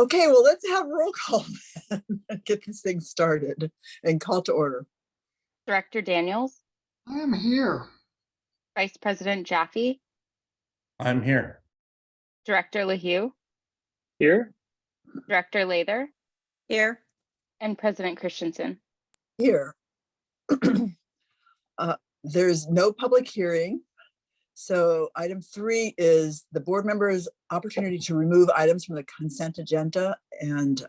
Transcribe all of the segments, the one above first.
Okay, well, let's have a roll call then and get this thing started and call to order. Director Daniels, I am here. Vice President Jaffe, I'm here. Director LaHue, Here? Director Lather, Here. and President Christensen. Here. There's no public hearing. So item 3 is the board members' opportunity to remove items from the consent agenda. And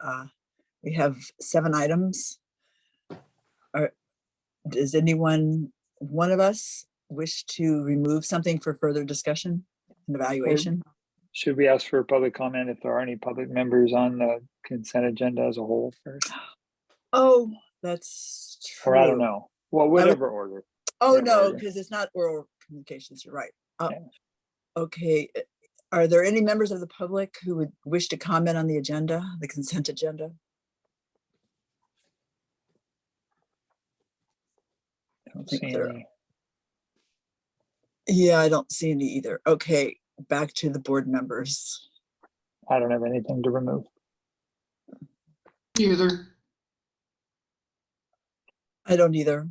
we have 7 items. Does one of us wish to remove something for further discussion and evaluation? Should we ask for public comment if there are any public members on the consent agenda as a whole first? Oh, that's true. Or I don't know. Well, whatever order. Oh, Whatever no, order. because it's not oral communications. You're right. Yeah. Okay. Are there any members of the public who would wish to comment on the agenda, the consent agenda? I don't think see there- any. Yeah, I don't see any either. Okay, back to the board members. I don't have anything to remove. Either. I don't either.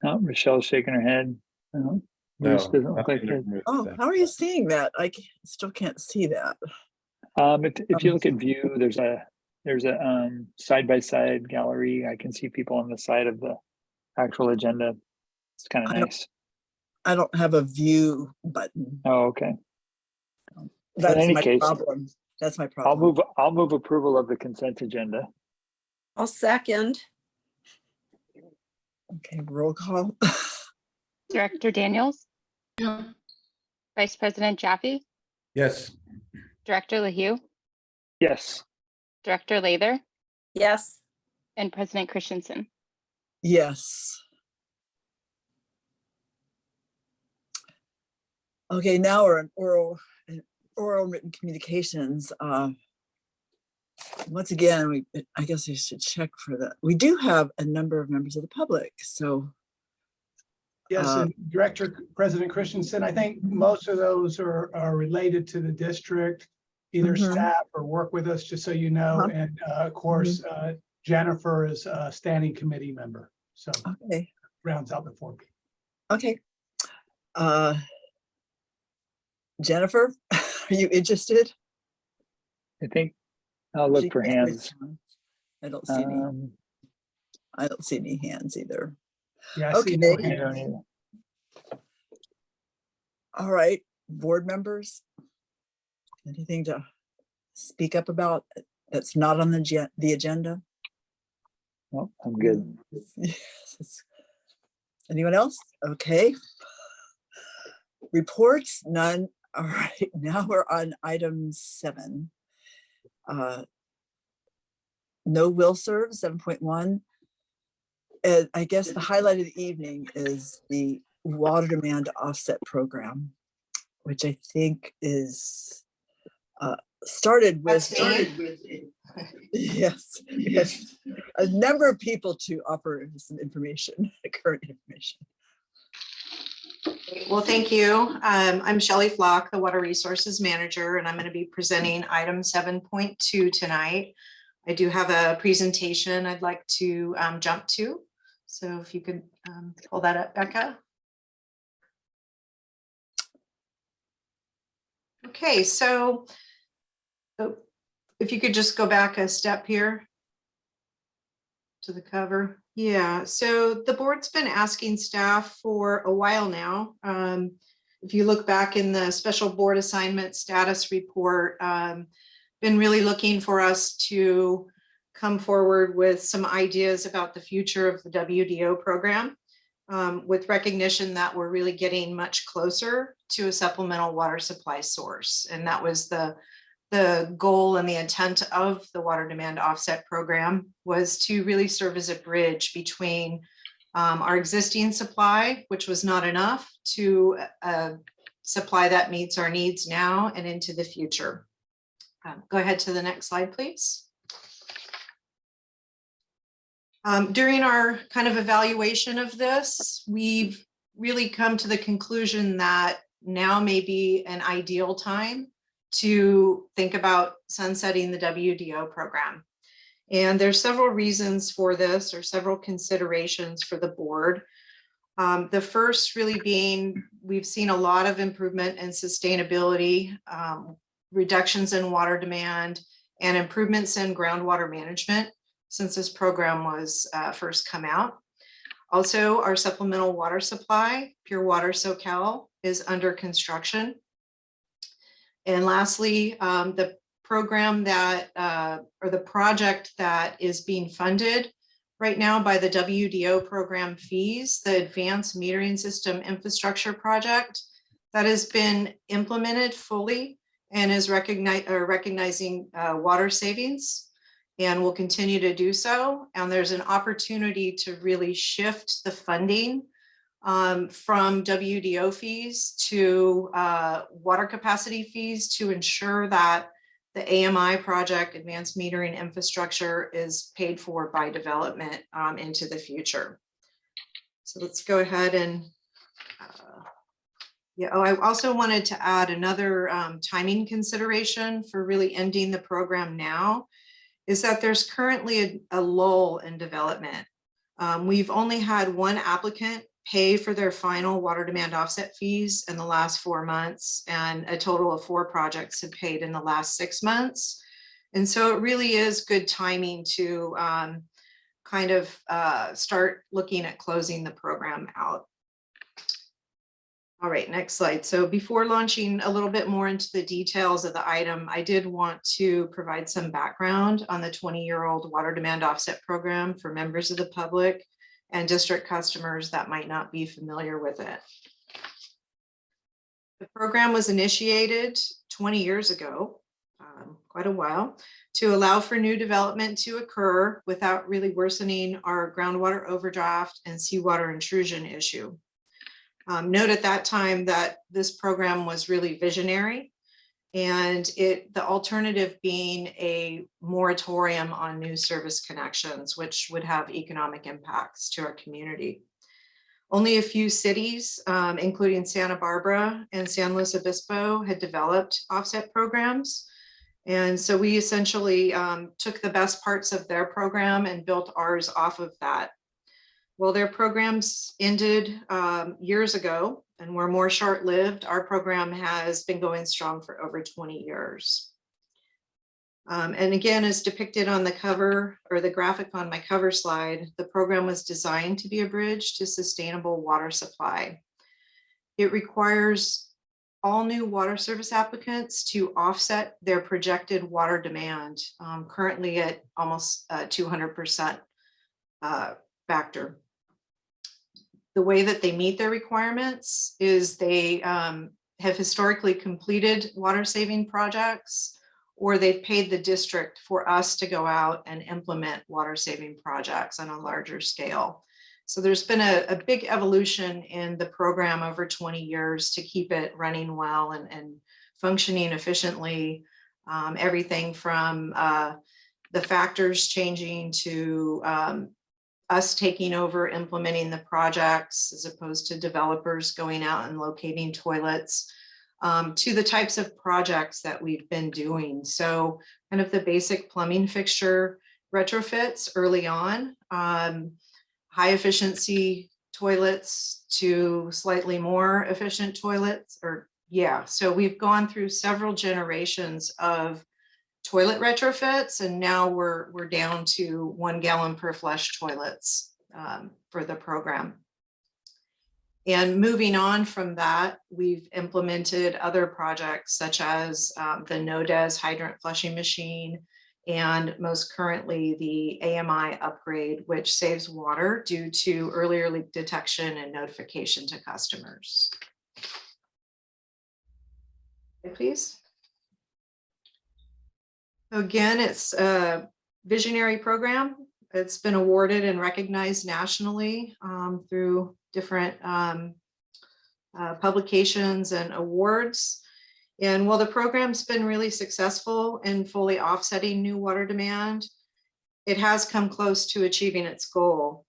Oh, Michelle's shaking her head. No, Bruce doesn't look like nothing to it. remove Oh, then. how are you seeing that? I still can't see that. If you look at view, there's a side-by-side gallery. I can see people on the side of the actual agenda. It's kind of I don't- nice. I don't have a view button. Oh, okay. That's any my case, problem. That's my problem. I'll move approval of the consent agenda. I'll second. Okay, roll call. Director Daniels, Yeah. Vice President Jaffe, Yes, Director LaHue, Yes. Director Lather, Yes. and President Christensen. Yes. Okay, now we're on oral and written communications. Once again, I guess we should check for that. We do have a number of members of the public, so. Yes, and Director President Christensen, I think most of those are related to the district, either Mhm. staff or work with us, just so you know. Uh-huh. And of course, Jennifer is a standing committee member, so Okay, rounds out the 4 people. okay. Jennifer, are you interested? I think I'll look She for can't hands. respond. I don't see any. Um, I don't see any hands either. Yeah, I see no Okay. I hands. don't either. All right, board members. Anything to speak up about that's not on the agenda? No, I'm good. Yes. Anyone else? Okay. Reports, none. All right, now we're on item 7. No will serve, 7.1. And I guess the highlight of the evening is the water demand offset program, which I think is started with yes, a number of people to offer some information, current information. Well, thank you. I'm Shelley Flock, the Water Resources Manager, and I'm going to be presenting item 7.2 tonight. I do have a presentation I'd like to jump to. So if you could pull that up, Becca. Okay, so if you could just go back a step here to the cover. Yeah, so the board's been asking staff for a while now. If you look back in the special board assignment status report, been really looking for us to come forward with some ideas about the future of the WDO program, with recognition that we're really getting much closer to a supplemental water supply source. And that was the goal and the intent of the water demand offset program, was to really serve as a bridge between our existing supply, which was not enough, to a supply that meets our needs now and into the future. Go ahead to the next slide, please. During our kind of evaluation of this, we've really come to the conclusion that now may be an ideal time to think about sunsetting the WDO program. And there's several reasons for this, or several considerations for the board. The first really being, we've seen a lot of improvement in sustainability, reductions in water demand, and improvements in groundwater management since this program was first come out. Also, our supplemental water supply, Pure Water Soquel, is under construction. And lastly, the program that, or the project that is being funded right now by the WDO program fees, the Advanced Metering System Infrastructure Project, that has been implemented fully and is recognizing water savings, and will continue to do so. And there's an opportunity to really shift the funding from WDO fees to water capacity fees to ensure that the AMI project, Advanced Metering Infrastructure, is paid for by development into the future. So let's go ahead and yeah, oh, I also wanted to add another timing consideration for really ending the program now, is that there's currently a lull in development. We've only had one applicant pay for their final water demand offset fees in the last 4 months, and a total of 4 projects have paid in the last 6 months. And so it really is good timing to kind of start looking at closing the program out. All right, next slide. So before launching a little bit more into the details of the item, I did want to provide some background on the 20-year-old water demand offset program for members of the public and district customers that might not be familiar with it. The program was initiated 20 years ago, quite a while, to allow for new development to occur without really worsening our groundwater overdraft and seawater intrusion issue. Note at that time that this program was really visionary, and the alternative being a moratorium on new service connections, which would have economic impacts to our community. Only a few cities, including Santa Barbara and San Luis Obispo, had developed offset programs. And so we essentially took the best parts of their program and built ours off of that. Well, their programs ended years ago and were more short-lived. Our program has been going strong for over 20 years. And again, as depicted on the cover, or the graphic on my cover slide, the program was designed to be a bridge to sustainable water supply. It requires all new water service applicants to offset their projected water demand, currently at almost 200% factor. The way that they meet their requirements is they have historically completed water saving projects, or they've paid the district for us to go out and implement water saving projects on a larger scale. So there's been a big evolution in the program over 20 years to keep it running well and functioning efficiently. Everything from the factors changing to us taking over implementing the projects as opposed to developers going out and locating toilets, to the types of projects that we've been doing. So kind of the basic plumbing fixture retrofits early on, high efficiency toilets to slightly more efficient toilets, or yeah. So we've gone through several generations of toilet retrofits, and now we're down to 1 gallon per flush toilets for the program. And moving on from that, we've implemented other projects such as the no-des hydrant flushing machine, and most currently the AMI upgrade, which saves water due to earlier leak detection and notification to customers. Okay, please. Again, it's a visionary program. It's been awarded and recognized nationally through different publications and awards. And while the program's been really successful in fully offsetting new water demand, it has come close to achieving its goal.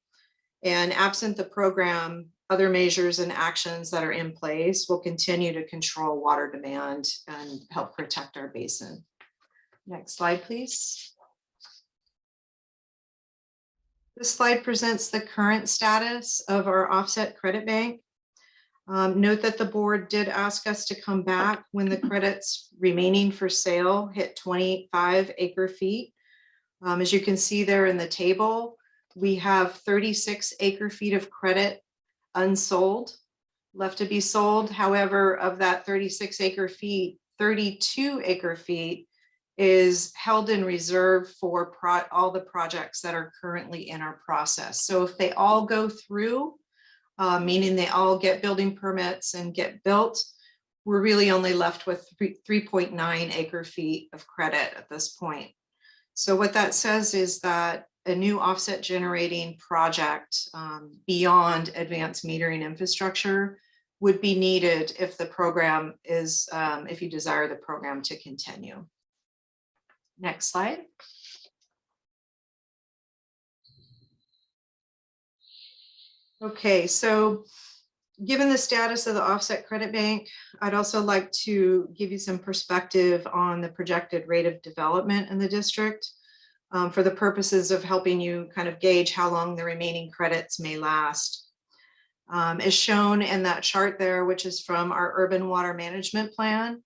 And absent the program, other measures and actions that are in place will continue to control water demand and help protect our basin. Next slide, please. This slide presents the current status of our offset credit bank. Note that the board did ask us to come back when the credits remaining for sale hit 25 acre feet. As you can see there in the table, we have 36 acre feet of credit unsold, left to be sold. However, of that 36 acre feet, 32 acre feet is held in reserve for all the projects that are currently in our process. So if they all go through, meaning they all get building permits and get built, we're really only left with 3.9 acre feet of credit at this point. So what that says is that a new offset generating project beyond advanced metering infrastructure would be needed if the program is, if you desire the program to continue. Next slide. Okay, so given the status of the offset credit bank, I'd also like to give you some perspective on the projected rate of development in the district for the purposes of helping you kind of gauge how long the remaining credits may last. As shown in that chart there, which is from our urban water management plan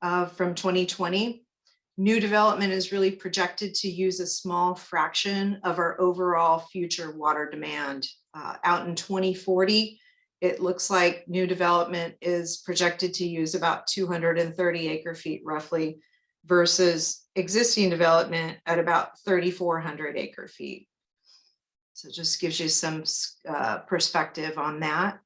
from 2020, new development is really projected to use a small fraction of our overall future water demand. Out in 2040, it looks like new development is projected to use about 230 acre feet roughly versus existing development at about 3,400 acre feet. So it just gives you some perspective on that.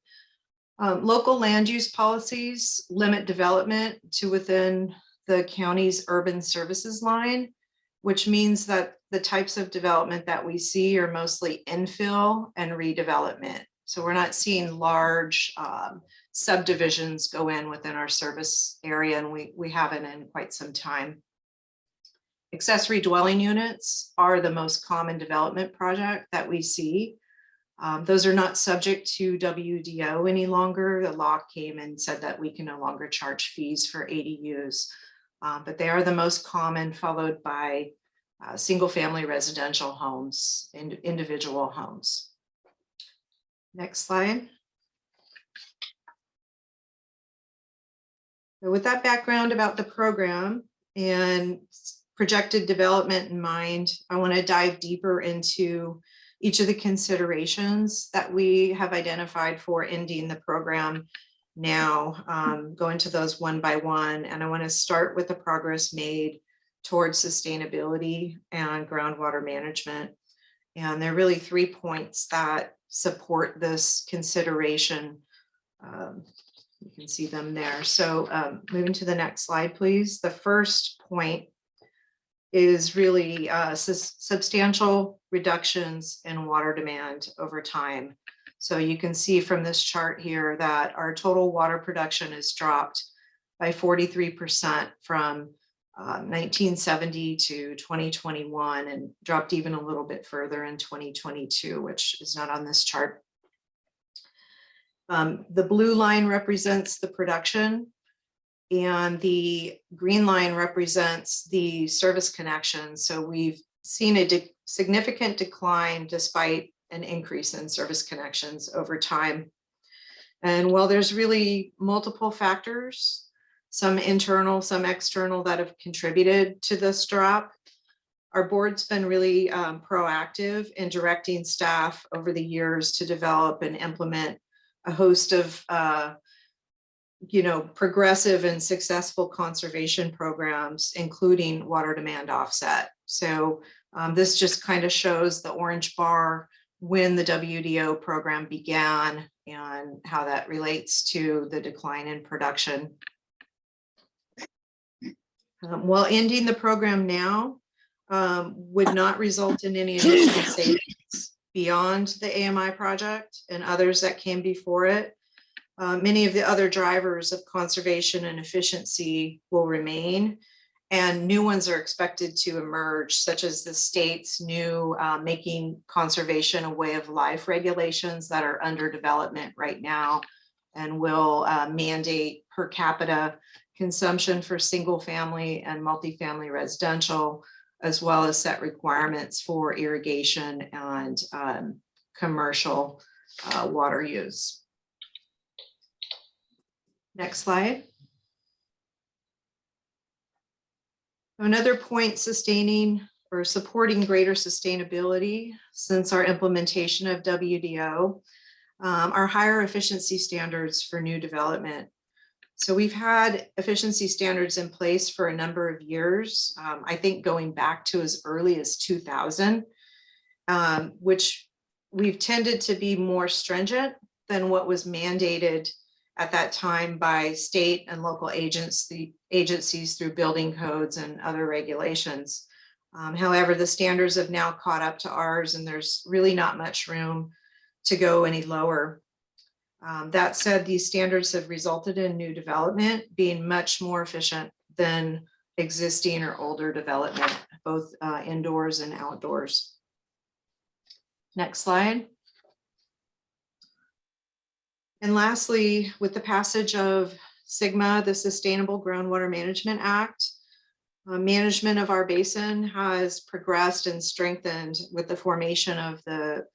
Local land use policies limit development to within the county's urban services line, which means that the types of development that we see are mostly infill and redevelopment. So we're not seeing large subdivisions go in within our service area, and we haven't in quite some time. Accessory dwelling units are the most common development project that we see. Those are not subject to WDO any longer. The law came and said that we can no longer charge fees for ADUs, but they are the most common, followed by single family residential homes and individual homes. Next slide. So with that background about the program and projected development in mind, I want to dive deeper into each of the considerations that we have identified for ending the program now, go into those one by one. And I want to start with the progress made towards sustainability and groundwater management. And there are really 3 points that support this consideration. You can see them there. So moving to the next slide, please. The first point is really substantial reductions in water demand over time. So you can see from this chart here that our total water production has dropped by 43% from 1970 to 2021, and dropped even a little bit further in 2022, which is not on this chart. The blue line represents the production, and the green line represents the service connection. So we've seen a significant decline despite an increase in service connections over time. And while there's really multiple factors, some internal, some external, that have contributed to this drop, our board's been really proactive in directing staff over the years to develop and implement a host of progressive and successful conservation programs, including water demand offset. So this just kind of shows the orange bar when the WDO program began and how that relates to the decline in production. While ending the program now would not result in any additional savings beyond the AMI project and others that came before it, many of the other drivers of conservation and efficiency will remain. and new ones are expected to emerge, such as the state's new making conservation a way of life regulations that are under development right now and will mandate per capita consumption for single family and multifamily residential, as well as set requirements for irrigation and commercial water use. Next slide. Another point, sustaining or supporting greater sustainability since our implementation of WDO are higher efficiency standards for new development. So we've had efficiency standards in place for a number of years, I think going back to as early as 2000, which we've tended to be more stringent than what was mandated at that time by state and local agencies through building codes and other regulations. However, the standards have now caught up to ours, and there's really not much room to go any lower. That said, these standards have resulted in new development being much more efficient than existing or older development, both indoors and outdoors. Next slide. And lastly, with the passage of SGMA, the Sustainable Groundwater Management Act, management of our basin has progressed and strengthened with the formation of the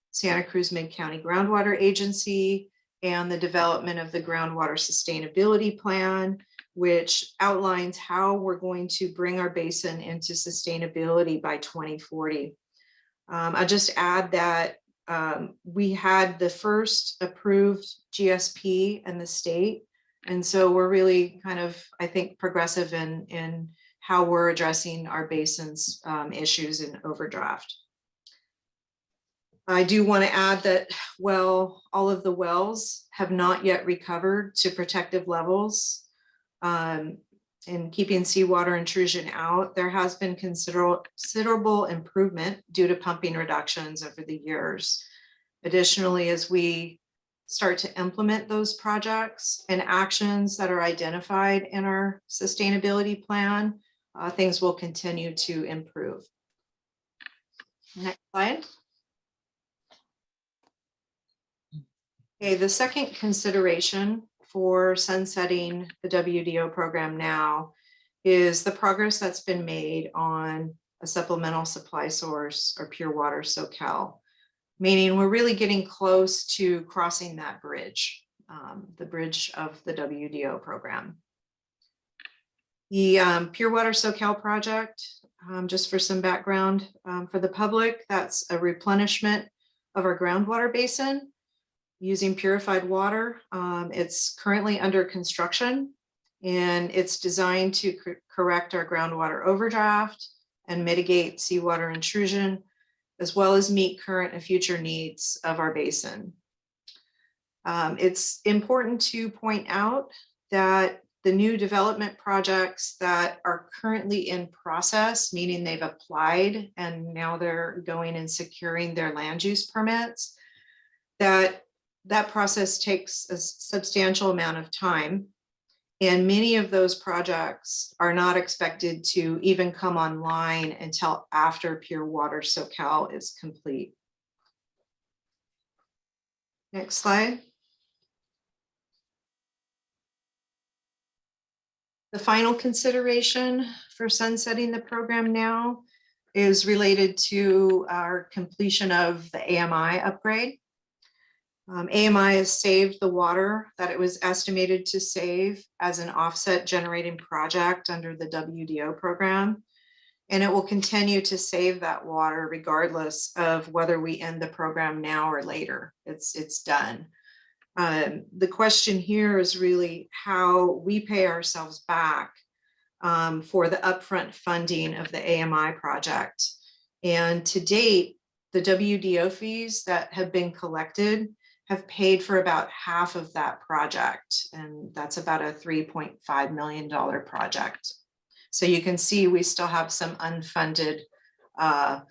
Santa Cruz Mid-County Groundwater Agency and the development of the Groundwater Sustainability Plan, which outlines how we're going to bring our basin into sustainability by 2040. I'll just add that we had the first approved GSP in the state. And so we're really kind of, I think, progressive in how we're addressing our basin's issues in overdraft. I do want to add that, well, all of the wells have not yet recovered to protective levels. In keeping seawater intrusion out, there has been considerable improvement due to pumping reductions over the years. Additionally, as we start to implement those projects and actions that are identified in our sustainability plan, things will continue to improve. Next slide. Okay, the second consideration for sunsetting the WDO program now is the progress that's been made on a supplemental supply source or pure water Soquel, meaning we're really getting close to crossing that bridge, the bridge of the WDO program. The Pure Water Soquel project, just for some background for the public, that's a replenishment of our groundwater basin using purified water. It's currently under construction, and it's designed to correct our groundwater overdraft and mitigate seawater intrusion, as well as meet current and future needs of our basin. It's important to point out that the new development projects that are currently in process, meaning they've applied and now they're going and securing their land use permits, that process takes a substantial amount of time. And many of those projects are not expected to even come online until after Pure Water Soquel is complete. Next slide. The final consideration for sunsetting the program now is related to our completion of the AMI upgrade. AMI has saved the water that it was estimated to save as an offset generating project under the WDO program, and it will continue to save that water regardless of whether we end the program now or later. It's done. The question here is really how we pay ourselves back for the upfront funding of the AMI project. And to date, the WDO fees that have been collected have paid for about half of that project. And that's about a $3.5 million project. So you can see we still have some unfunded, AMI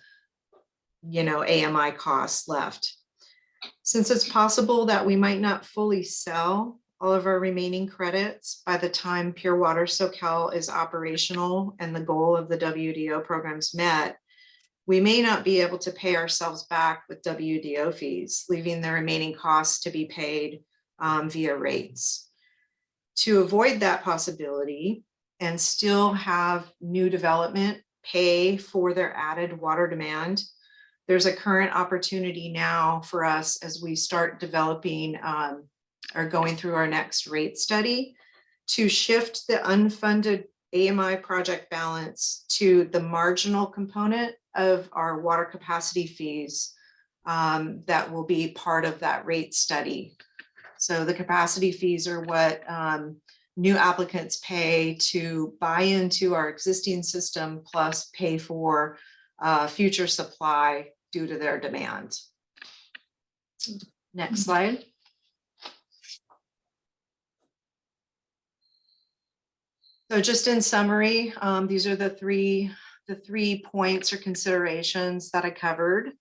costs left. Since it's possible that we might not fully sell all of our remaining credits by the time Pure Water Soquel is operational and the goal of the WDO program's met, we may not be able to pay ourselves back with WDO fees, leaving the remaining costs to be paid via rates. To avoid that possibility and still have new development pay for their added water demand, there's a current opportunity now for us as we start developing or going through our next rate study to shift the unfunded AMI project balance to the marginal component of our water capacity fees that will be part of that rate study. So the capacity fees are what new applicants pay to buy into our existing system plus pay for future supply due to their demand. Next slide. So just in summary, these are the three points or considerations that I covered.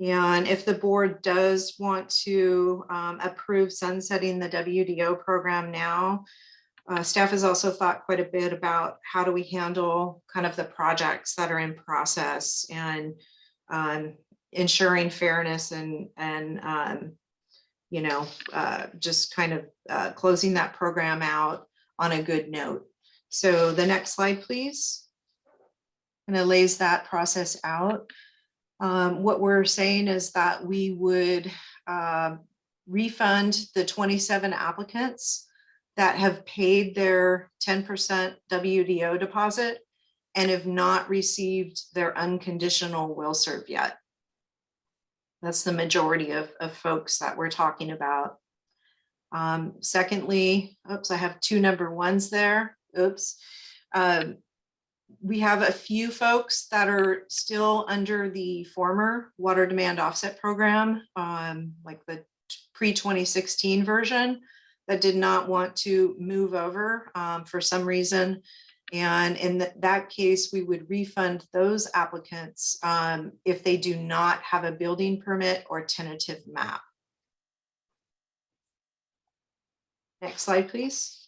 And if the board does want to approve sunsetting the WDO program now, staff has also thought quite a bit about how do we handle kind of the projects that are in process and ensuring fairness and you know, just kind of closing that program out on a good note. So the next slide, please. And it lays that process out. What we're saying is that we would refund the 27 applicants that have paid their 10% WDO deposit and have not received their unconditional will serve yet. That's the majority of folks that we're talking about. Secondly, oops, I have two number ones there. Oops. We have a few folks that are still under the former water demand offset program, like the pre-2016 version, that did not want to move over for some reason. And in that case, we would refund those applicants if they do not have a building permit or tentative map. Next slide, please.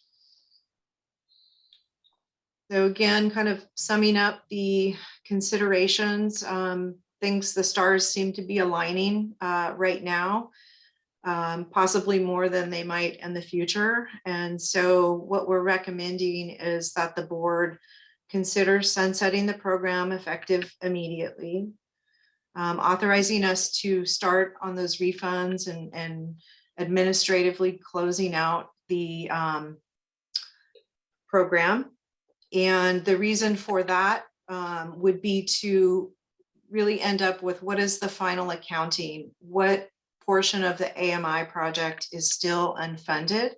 So again, kind of summing up the considerations, things, the stars seem to be aligning right now, possibly more than they might in the future. And so what we're recommending is that the board consider sunsetting the program effective immediately, authorizing us to start on those refunds and administratively closing out the program. And the reason for that would be to really end up with what is the final accounting, what portion of the AMI project is still unfunded,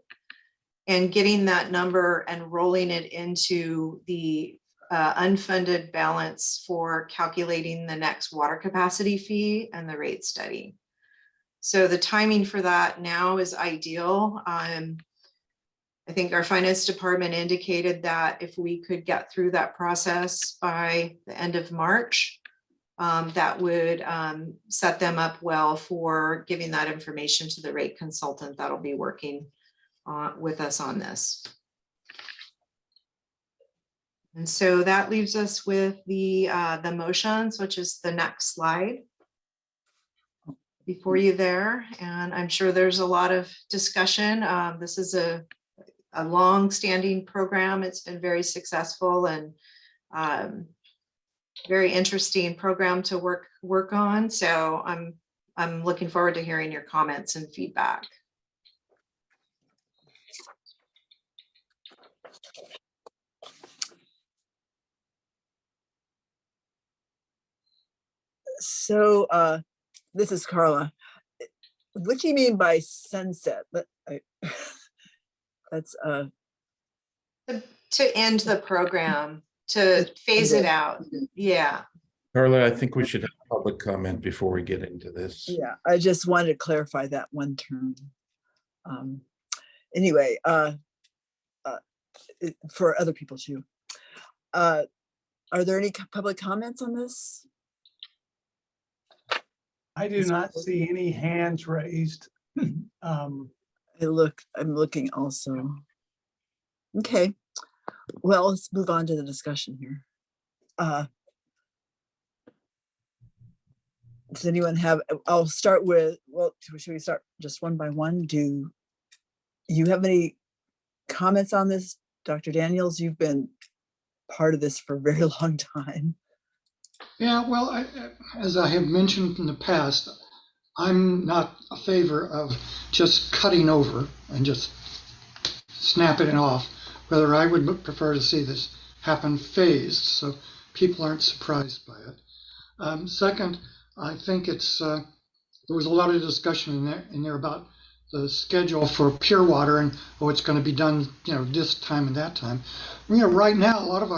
and getting that number and rolling it into the unfunded balance for calculating the next water capacity fee and the rate study. So the timing for that now is ideal. I think our finance department indicated that if we could get through that process by the end of March, that would set them up well for giving that information to the rate consultant that'll be working with us on this. And so that leaves us with the motions, which is the next slide before you there. And I'm sure there's a lot of discussion. This is a long-standing program. It's been very successful and very interesting program to work on. So I'm looking forward to hearing your comments and feedback. So this is Carla. What do you mean by sunset? That's To end the program, to phase it out. Yeah. Carla, I think we should have public comment before we get into this. yeah. I just wanted to clarify that one term. Anyway, for other people too. Are there any public comments on this? I do not see any hands raised. I'm looking also. Okay, well, let's move on to the discussion here. Does anyone have, I'll start with, well, should we start just one by one? Do you have any comments on this? Dr. Daniels, you've been part of this for a very long time. Yeah, well, as I have mentioned in the past, I'm not a favor of just cutting over and just snapping it off. Rather, I would prefer to see this happen phased so people aren't surprised by it. Second, I think there was a lot of discussion in there about the schedule for pure water and it's going to be done, this time and that time. Right now, a lot of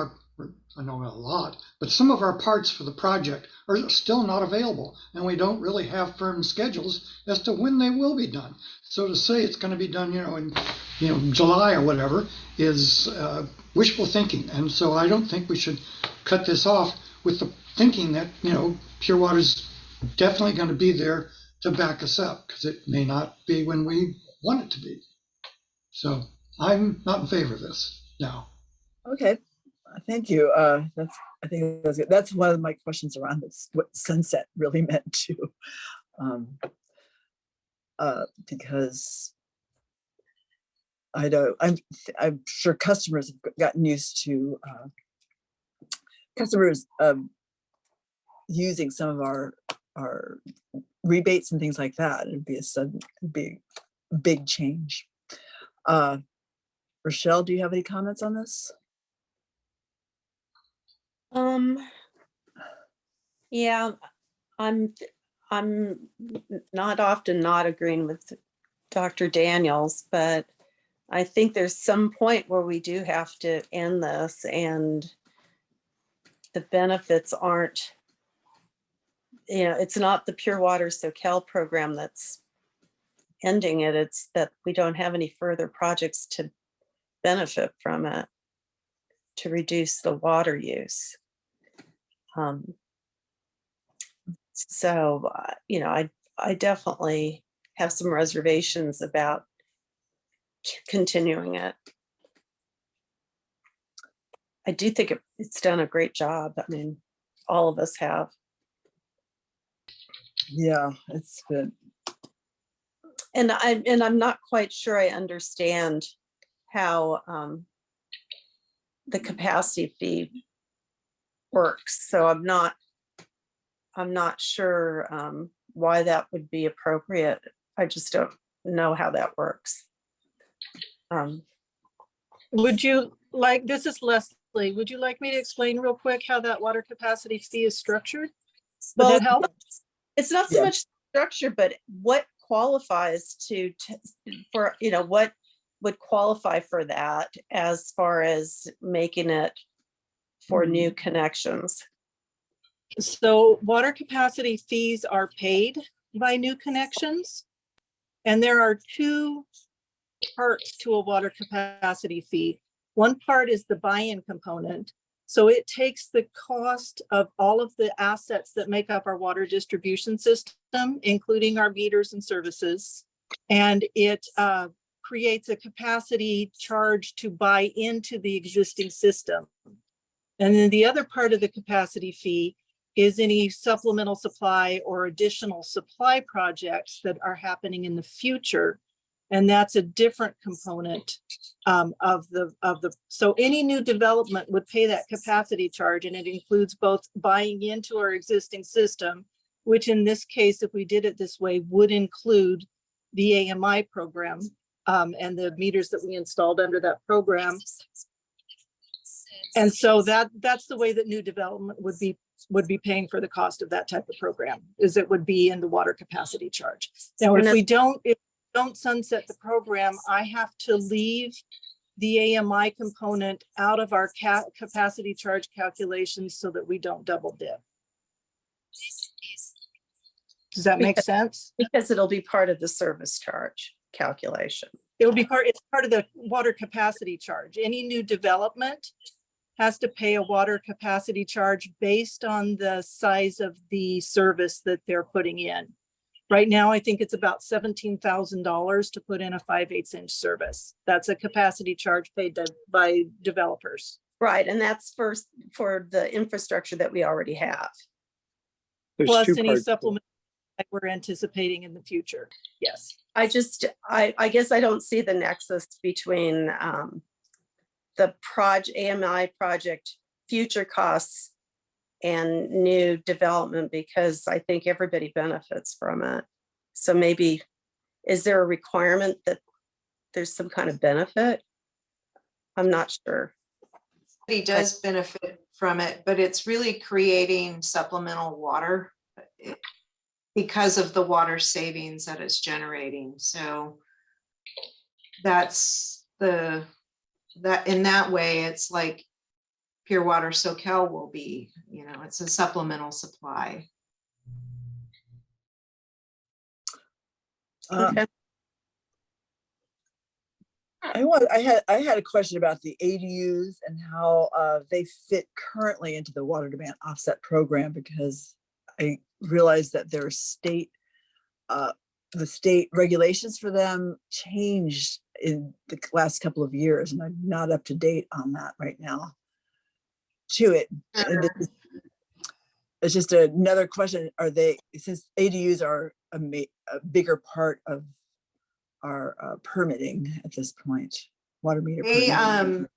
I know not a lot, but some of our parts for the project are still not available, and we don't really have firm schedules as to when they will be done. So to say it's going to be done, in July or whatever is wishful thinking, and so I don't think we should cut this off with the thinking that pure water is definitely going to be there to back us up, because it may not be when we want it to be. So I'm not in favor of this now. Okay, thank you. I think that's good. That's one of my questions around this, what sunset really meant too. Because I know I'm sure customers have gotten used to customers using some of our rebates and things like that. It'd be a big change. Rochelle, do you have any comments on this? Yeah, I'm not often not agreeing with Dr. Daniels, but I think there's some point where we do have to end this, and the benefits aren't, it's not the Pure Water Soquel program that's ending it. It's that we don't have any further projects to benefit from it to reduce the water use. So, I definitely have some reservations about continuing it. I do think it's done a great job. I mean, all of us have. Yeah, it's been. And I'm not quite sure I understand how the capacity fee works. So I'm not sure why that would be appropriate. I just don't know how that works. Would you like, this is Leslie, would you like me to explain real quick how that water capacity fee is structured? Would that help? It's not so Yeah. much structure, but what qualifies for what would qualify for that as far as making it for new connections. So water capacity fees are paid by new connections. And there are two parts to a water capacity fee. One part is the buy-in component. So it takes the cost of all of the assets that make up our water distribution system, including our meters and services, and it creates a capacity charge to buy into the existing system. And then the other part of the capacity fee is any supplemental supply or additional supply projects that are happening in the future. And that's a different component so any new development would pay that capacity charge, and it includes both buying into our existing system, which in this case, if we did it this way, would include the AMI program and the meters that we installed under that program. And so that's the way that new development would be paying for the cost of that type of program, is it would be in the water capacity charge. Now, if we don't sunset the program, I have to leave the AMI component out of our capacity charge calculations so that we don't double dip. Does that make sense? Because it'll be part of the service charge calculation. It would be it's part of the water capacity charge. Any new development has to pay a water capacity charge based on the size of the service that they're putting in. Right now, I think it's about $17,000 to put in a 5/8 inch service. That's a capacity charge paid by developers. Right, and that's for the infrastructure that we already have. There's Plus two any parts. supplement that we're anticipating in the future. Yes. I guess I don't see the nexus between the AMI project future costs and new development, because I think everybody benefits from it. So maybe, is there a requirement that there's some kind of benefit? I'm not sure. He does benefit from it, but it's really creating supplemental water because of the water savings that it's generating. So that's that in that way, it's like Pure Water Soquel will be, it's a supplemental supply. Okay. I had a question about the ADUs and how they fit currently into the water demand offset program, because I realized that their the state regulations for them changed in the last couple of years, and I'm not up to date on that right now. To it, and it's just another question. Are they, since ADUs are a bigger part of our permitting at this point, water meter permitting?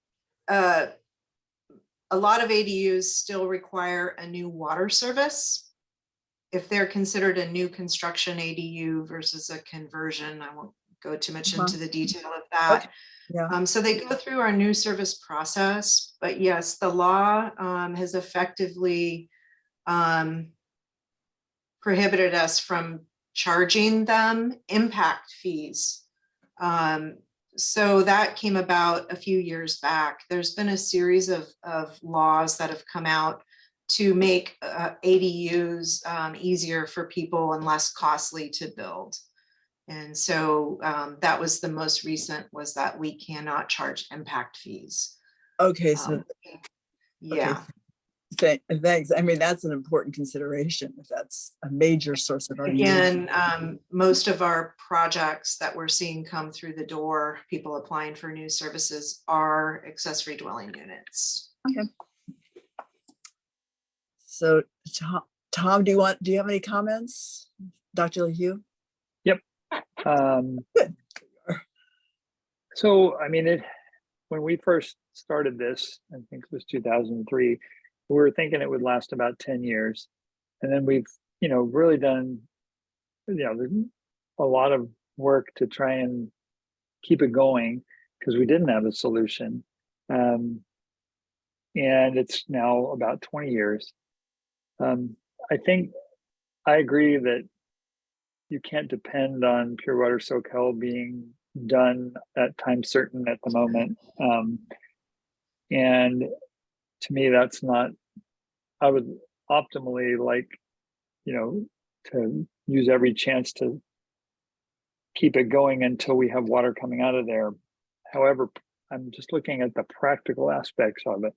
A lot of ADUs still require a new water service if they're considered a new construction ADU versus a conversion. I won't go too much into the detail of that. Okay. Yeah. So they go through our new service process, but yes, the law has effectively prohibited us from charging them impact fees. So that came about a few years back. There's been a series of laws that have come out to make ADUs easier for people and less costly to build. And so that was the most recent, was that we cannot charge impact fees. Okay, so Yeah. thanks. I mean, that's an important consideration if that's a major source of our need. Again, most of our projects that we're seeing come through the door, people applying for new services, are accessory dwelling units. Okay. So Tom, do you have any comments? Dr. LaHue? Yep. Good. So, I mean, when we first started this, I think it was 2003, we were thinking it would last about 10 years. And then we've, really done, a lot of work to try and keep it going, because we didn't have a solution. And it's now about 20 years. I think I agree that you can't depend on Pure Water Soquel being done at time certain at the moment. And to me, that's not, I would optimally like, to use every chance to keep it going until we have water coming out of there. However, I'm just looking at the practical aspects of it.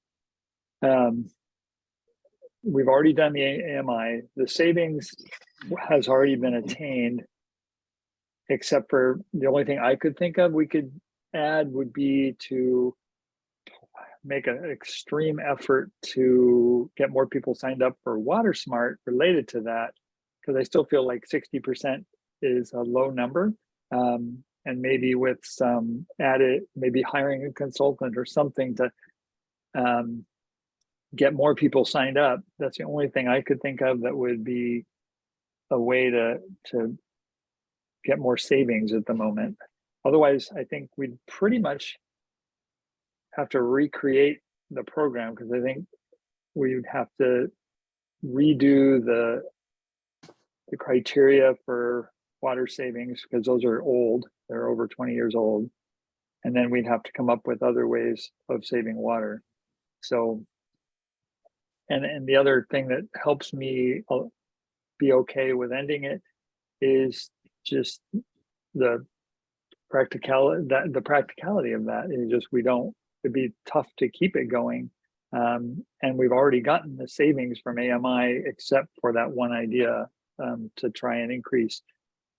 We've already done the AMI. The savings has already been attained, except for the only thing I could think of we could add would be to make an extreme effort to get more people signed up for Water Smart related to that, because I still feel like 60% is a low number. And maybe with some added, maybe hiring a consultant or something to get more people signed up. That's the only thing I could think of that would be a way to get more savings at the moment. Otherwise, I think we'd pretty much have to recreate the program, because I think we would have to redo the criteria for water savings, because those are old. They're over 20 years old. And then we'd have to come up with other ways of saving water. So, and the other thing that helps me be okay with ending it is just the practicality of that is just, it'd be tough to keep it going. And we've already gotten the savings from AMI, except for that one idea to try and increase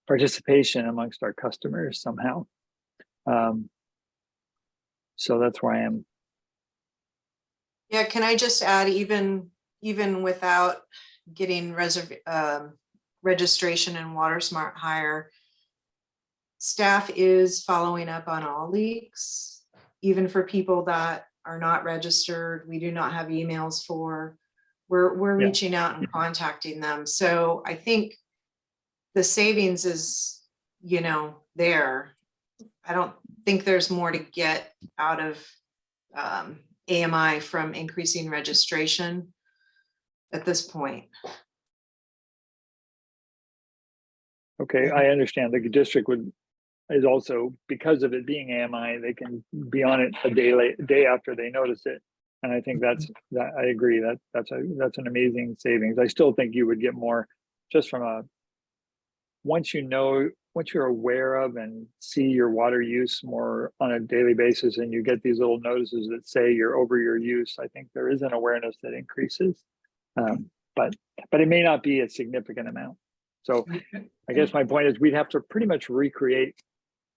participation amongst our customers somehow. So that's where I am. Yeah, can I just add, even without getting registration and WaterSmart hire, staff is following up on all leaks, even for people that are not registered. We do not have emails for. We're Yeah. reaching out and contacting them. So I think the savings is, there. I don't think there's more to get out of AMI from increasing registration at this point. Okay, I understand. The district is also, because of it being AMI, they can be on it a day after they notice it. And I think that I agree that's an amazing savings. I still think you would get more just from once you're aware of and see your water use more on a daily basis, and you get these little notices that say you're over your use, I think there is an awareness that increases. But it may not be a significant amount. So I guess my point is we'd have to pretty much recreate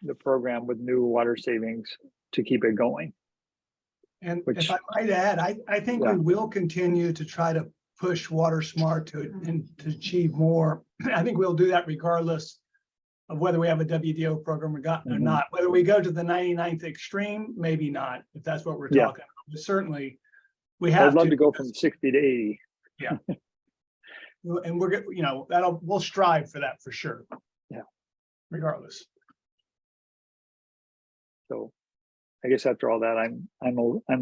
the program with new water savings to keep it going. And if I might add, I think we will continue to try to push WaterSmart to achieve more. I think we'll do that regardless of whether we have a WDO program or not. Whether we go to the 99th extreme, maybe not, if that's what we're talking about. But certainly we have I'd love to go from 60 to 80. Yeah. And we're we'll strive for that for sure. Yeah. Regardless. So I guess after all that, I'm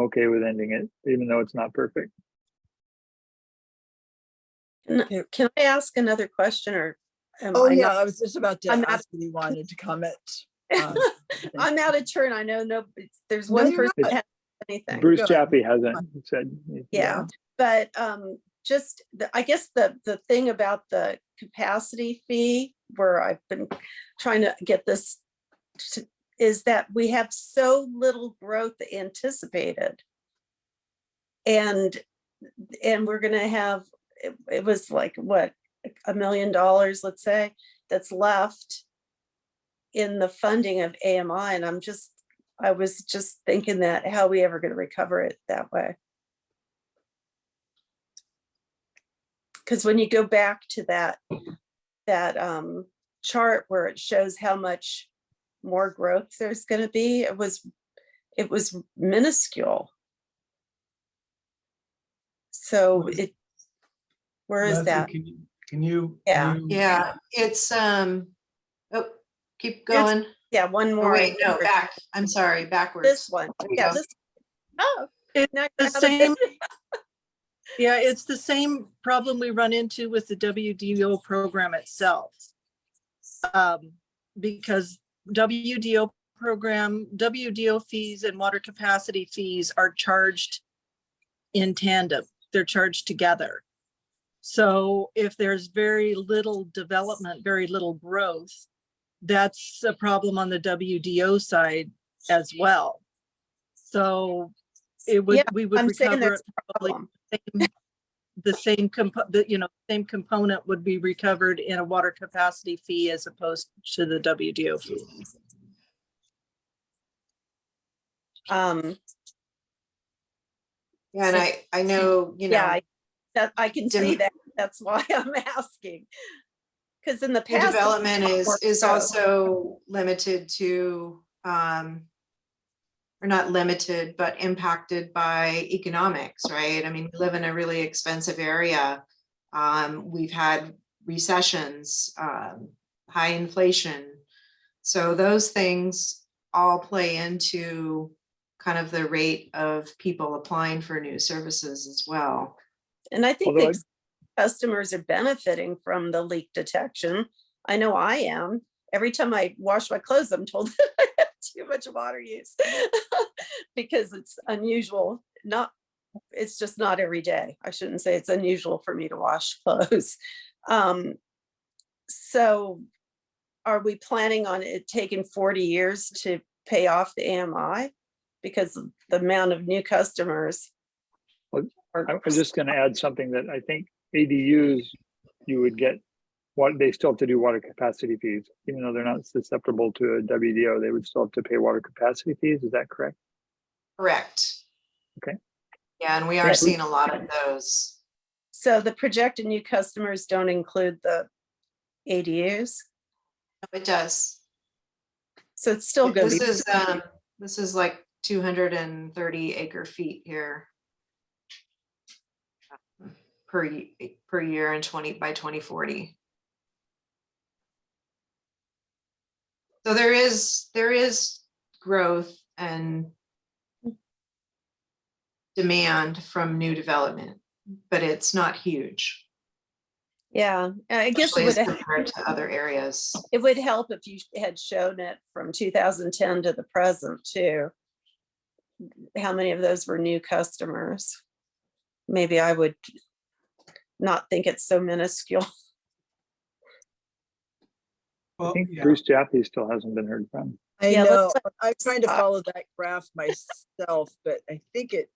okay with ending it, even though it's not perfect. Can I ask another question, or I was just about to I'm ask if you wanted to comment. I'm out of turn. I know there's No, one you're person not. that has anything. Bruce Go Chappie hasn't said. Yeah, but just I guess the thing about the capacity fee, where I've been trying to get this is that we have so little growth anticipated, and we're gonna have it was like what, $1 million, let's say, that's left in the funding of AMI, and I was just thinking that how are we ever going to recover it that way? Because when you go back to that chart where it shows how much more growth there's going to be, it was minuscule. So where is Leslie, that? Can you? Yeah, it's keep going. Yeah, one Oh, more. wait, no, back. I'm sorry, backwards. This one. There we Yeah, go. this. Oh, It's now the you're out of same. it. Yeah, it's the same problem we run into with the WDO program itself. Because WDO fees and water capacity fees are charged in tandem. They're charged together. So if there's very little development, very little growth, that's a problem on the WDO side as well. So we would I'm saying recover that's it a probably problem. the same component would be recovered in a water capacity fee as opposed to the WDO fee. Yeah, and I know, that I can see that. That's why I'm asking. Because in the the past, development is growth. also limited to, or not limited, but impacted by economics, right? I mean, we live in a really expensive area. We've had recessions, high inflation. So those things all play into kind of the rate of people applying for new services as well. And I think Although customers are benefiting from the leak detection. I know I am. Every time I wash my clothes, I'm told that I have too much water use because it's unusual. It's just not every day. I shouldn't say it's unusual for me to wash clothes. So are we planning on it taking 40 years to pay off the AMI? Because the amount of new customers. I'm just going to add something that I think ADUs, you would get what they still have to do water capacity fees, even though they're not susceptible to a WDO, they would still have to pay water capacity fees. Is that correct? Correct. Okay. Yeah, and we are Right. seeing a lot of those. So the projected new customers don't include the ADUs, It does. so it's still gonna be. This is like 230 acre feet here. Per year and by 2040. So there is growth and demand from new development, but it's not huge. Yeah, I guess it Especially as would, compared to other areas. it would help if you had shown it from 2010 to the present too. How many of those were new customers? Maybe I would not think it's so minuscule. I Well, think yeah. Bruce Jaffe still hasn't been heard from. I Yeah, know, let's I'm trying to stop. follow that graph myself, but I think it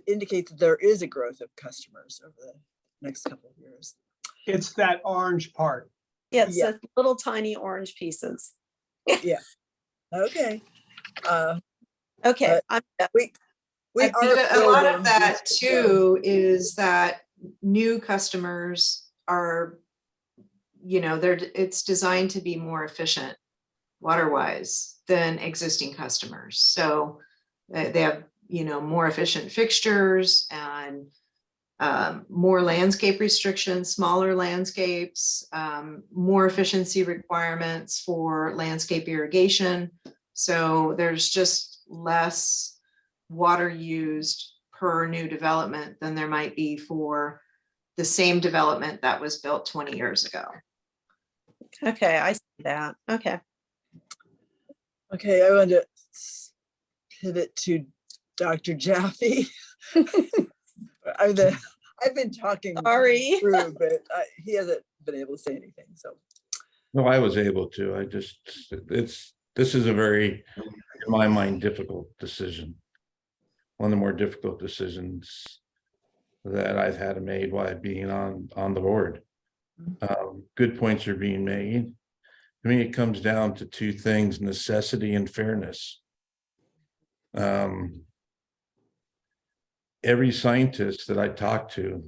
indicates that there is a growth of customers over the next couple of years. It's that orange part. Yeah, it's Yeah. the little tiny orange pieces. Okay. Okay, We I are think a lot filled of in that this, too is that new customers are, it's designed to be more efficient water-wise than existing customers. So they have, more efficient fixtures and more landscape restrictions, smaller landscapes, more efficiency requirements for landscape irrigation. So there's just less water used per new development than there might be for the same development that was built 20 years ago. okay, I see that. Okay. Okay, I want to pivot to Dr. Jaffe. I've been talking Sorry. through, but he hasn't been able to say anything, so. No, I was able to. This is a very, in my mind, difficult decision. One of the more difficult decisions that I've had to make while being on the board. Good points are being made. I mean, it comes down to two things: necessity and fairness. Every scientist that I talked to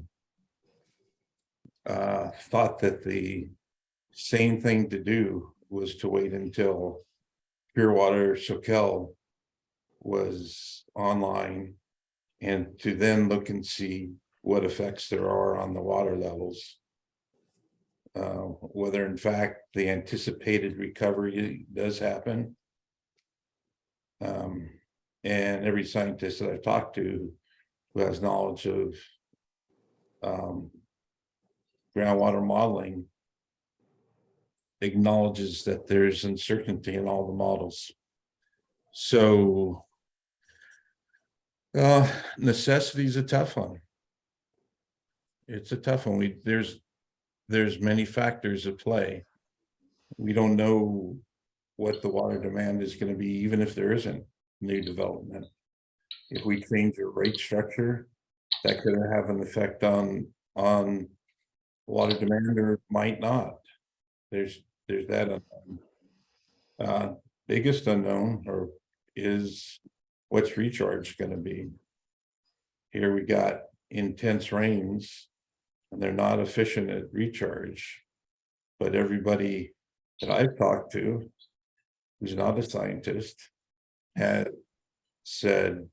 thought that the same thing to do was to wait until Pure Water Soquel was online and to then look and see what effects there are on the water levels. Whether in fact the anticipated recovery does happen. And every scientist that I've talked to who has knowledge of groundwater modeling acknowledges that there's uncertainty in all the models. So necessity is a tough one. It's a tough one. There's many factors at play. We don't know what the water demand is going to be, even if there isn't new development. If we change our rate structure, that could have an effect on water demand, or might not. There's that unknown. Biggest unknown is what's recharge going to be. Here we got intense rains and they're not efficient at recharge, but everybody that I've talked to who's not a scientist had said,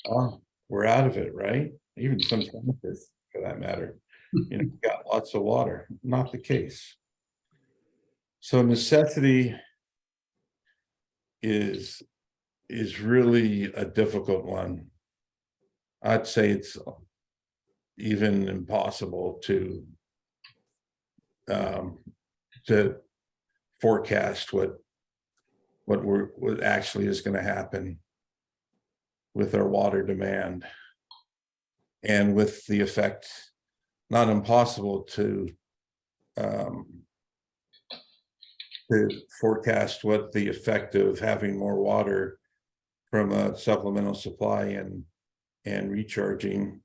oh, we're out of it, right? Even some scientists for that matter, got lots of water. Not the case. So necessity is really a difficult one. I'd say it's even impossible to forecast what actually is going to happen with our water demand, and with the effect, not impossible to forecast what the effect of having more water from a supplemental supply and recharging.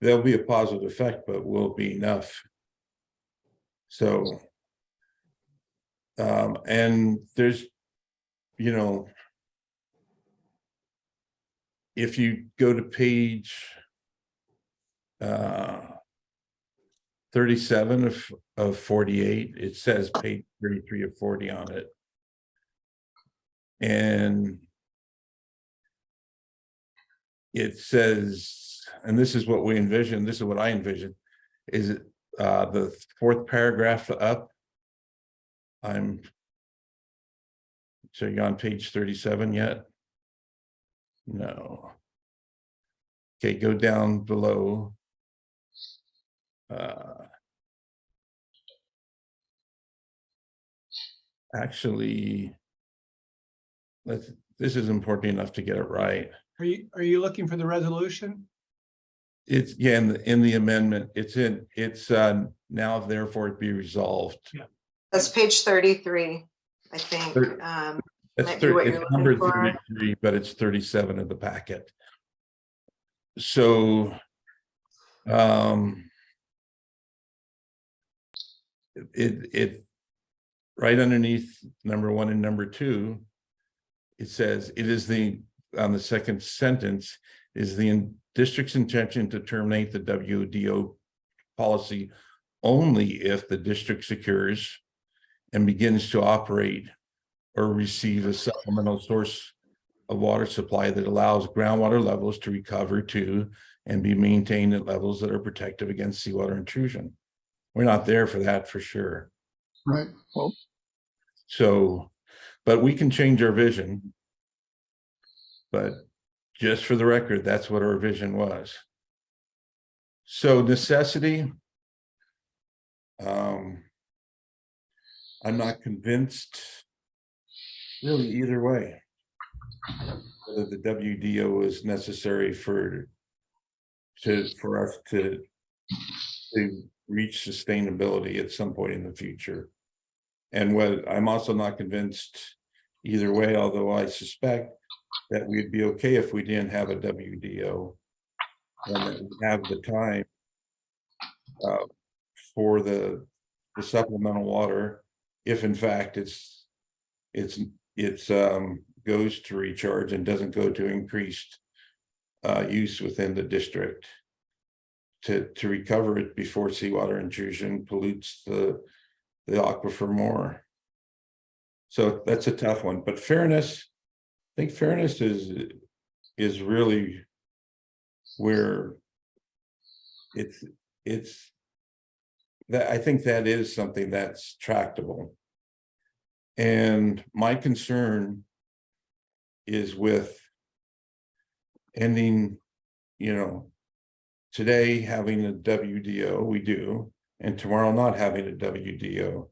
there'll be a positive effect, but will it be enough? So, and there's, you know, if you go to page 37 of 48, it says page 33 of 40 on it. And it says, and this is what we envision, this is what I envision, is it the fourth paragraph up. So you're on page 37 yet? No. Okay, go down below. Actually, this is important enough to get it right. Are you looking for the resolution? It's, yeah, in the amendment, it's now therefore it be resolved. Yeah. That's page 33, I think. That's Might be what it's you're number looking for. 33, but it's 37 of the packet. So, it right underneath number 1 and number 2, it says it is on the second sentence is the district's intention to terminate the WDO policy only if the district secures and begins to operate or receive a supplemental source of water supply that allows groundwater levels to recover to and be maintained at levels that are protective against seawater intrusion. We're not there for that for sure. Right. Well, so, but we can change our vision. But just for the record, that's what our vision was. So necessity, I'm not convinced really either way whether the WDO is necessary for us to reach sustainability at some point in the future. And what I'm also not convinced either way, although I suspect that we'd be okay if we didn't have a WDO and that we have the time for the supplemental water, if in fact it's goes to recharge and doesn't go to increased use within the district to recover it before seawater intrusion pollutes the aquifer more. So that's a tough one, but fairness, I think fairness is really where it's that I think that is something that's tractable. And my concern is with ending, today having a WDO, we do, and tomorrow not having a WDO.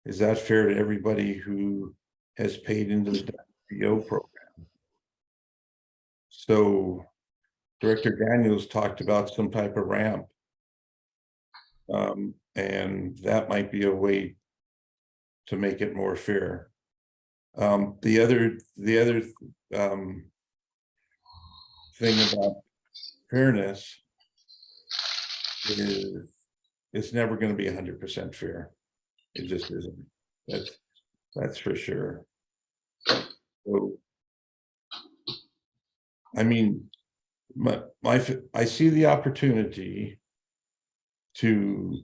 Is that fair to everybody who has paid into the WDO program? So Director Daniels talked about some type of ramp. And that might be a way to make it more fair. The other thing about fairness is it's never going to be 100% fair. It just isn't. That's for sure. So, I mean, I see the opportunity to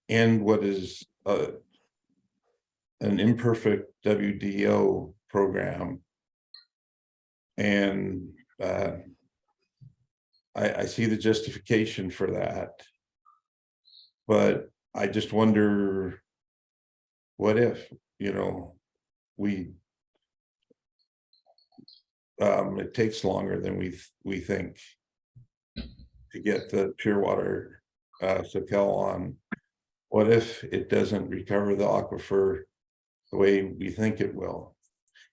end what is an imperfect WDO program, and I see the justification for that, but I just wonder what if it takes longer than we think to get the pure water Soquel on. What if it doesn't recover the aquifer the way we think it will?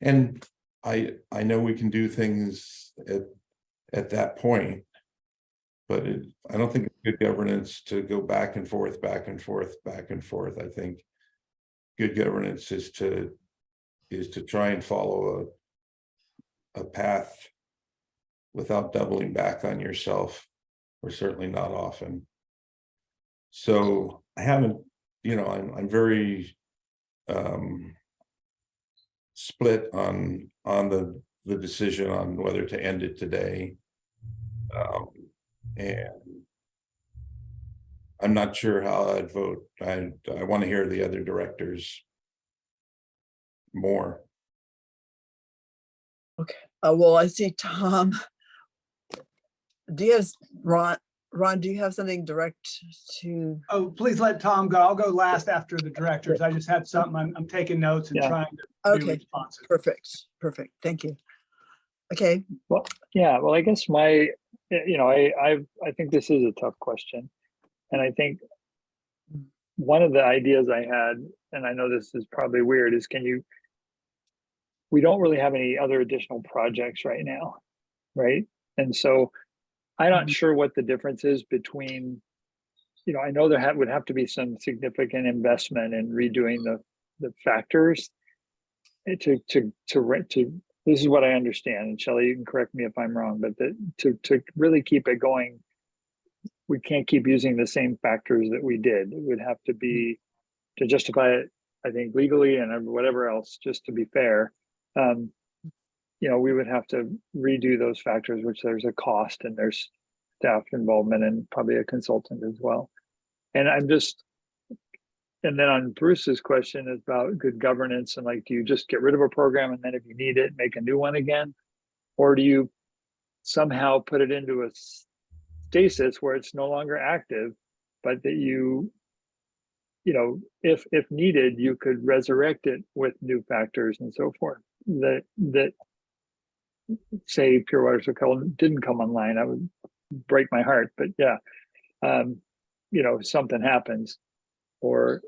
And I know we can do things at that point, but I don't think it's good governance to go back and forth, back and forth, back and forth. I think good governance is to try and follow a path without doubling back on yourself or certainly not often. So I haven't, I'm very split on the decision on whether to end it today. And I'm not sure how I'd vote. I want to hear the other directors more. Okay. Well, I see Tom. Do you have Ron, do you have something direct to? Oh, please let Tom go. I'll go last after the directors. I just had something. I'm taking notes and Yeah. trying to be Okay, responsive. perfect. Thank you. Okay. Well, yeah, well, I guess I think this is a tough question. And I think one of the ideas I had, and I know this is probably weird, is we don't really have any other additional projects right now, right? And so I'm not sure what the difference is between, I know there would have to be some significant investment in redoing the factors this is what I understand. And Shelley, you can correct me if I'm wrong, but to really keep it going, we can't keep using the same factors that we did. It would have to be to justify it, I think, legally and whatever else, just to be fair. We would have to redo those factors, which there's a cost and there's staff involvement and probably a consultant as well. And then on Bruce's question is about good governance and do you just get rid of a program and then if you need it, make a new one again? Or do you somehow put it into a stasis where it's no longer active, but that if needed, you could resurrect it with new factors and so forth that say Pure Water Soquel didn't come online. I would break my heart, but yeah, something happens or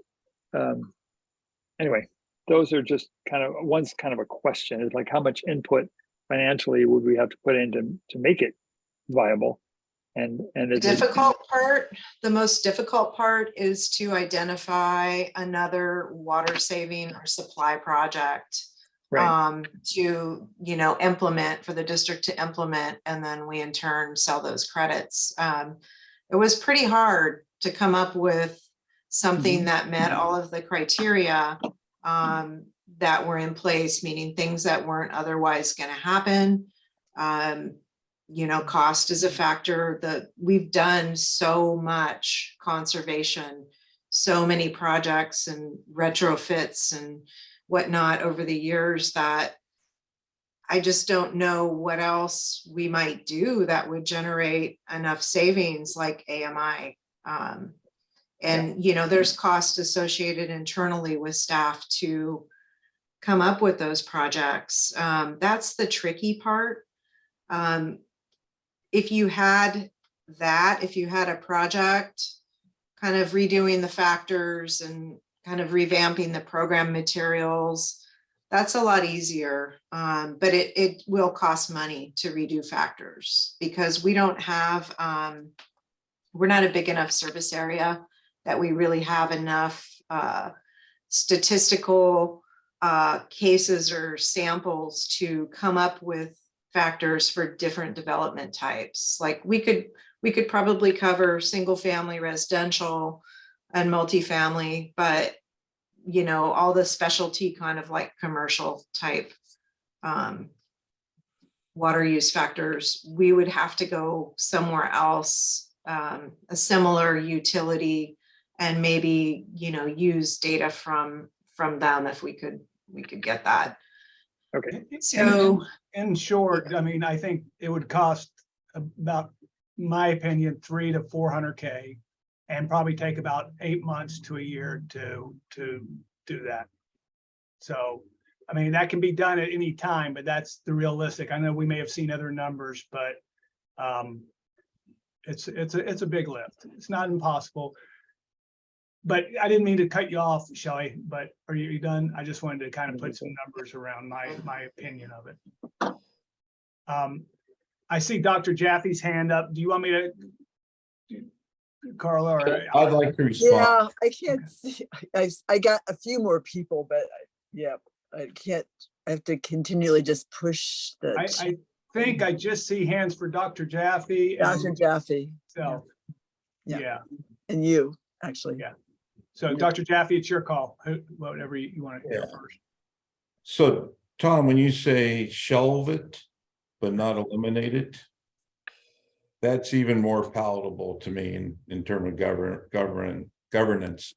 anyway, those are just one's kind of a question is how much input financially would we have to put in to make it viable? And the most difficult part is to identify another water saving or supply project right. To implement for the district to implement, and then we in turn sell those credits. It was pretty hard to come up with something that met all of the criteria that were in place, meaning things that weren't otherwise going to happen. Cost is a factor. We've done so much conservation, so many projects and retrofits and whatnot over the years that I just don't know what else we might do that would generate enough savings like AMI. There's cost associated internally with staff to come up with those projects. That's the tricky part. If you had a project kind of redoing the factors and kind of revamping the program materials, that's a lot easier. But it will cost money to redo factors because we don't have, we're not a big enough service area that we really have enough statistical cases or samples to come up with factors for different development types. We could probably cover single family residential and multifamily, but all the specialty kind of commercial type water use factors, we would have to go somewhere else, a similar utility, and maybe use data from them if we could get that. Okay. So in short, I think it would cost about, my opinion, $300,000 to $400,000 and probably take about 8 months to a year to do that. So, that can be done at any time, but that's the realistic. I know we may have seen other numbers, but it's a big lift. It's not impossible. But I didn't mean to cut you off, Shelley, but are you done? I just wanted to kind of put some numbers around my opinion of it. I see Dr. Jaffe's hand up. Do you want me to, Carla? Or I'd like to respond. Yeah, I can't see. I got a few more people, but yeah, I can't. I have to continually just push the. think I just see hands for Dr. Jaffe. Dr. And Jaffe, so, Yeah. yeah. and you, actually. Yeah. So Dr. Jaffe, it's your call. Whatever you want to do Yeah. first. So, Tom, when you say shelve it, but not eliminate it, that's even more palatable to me in terms of governance.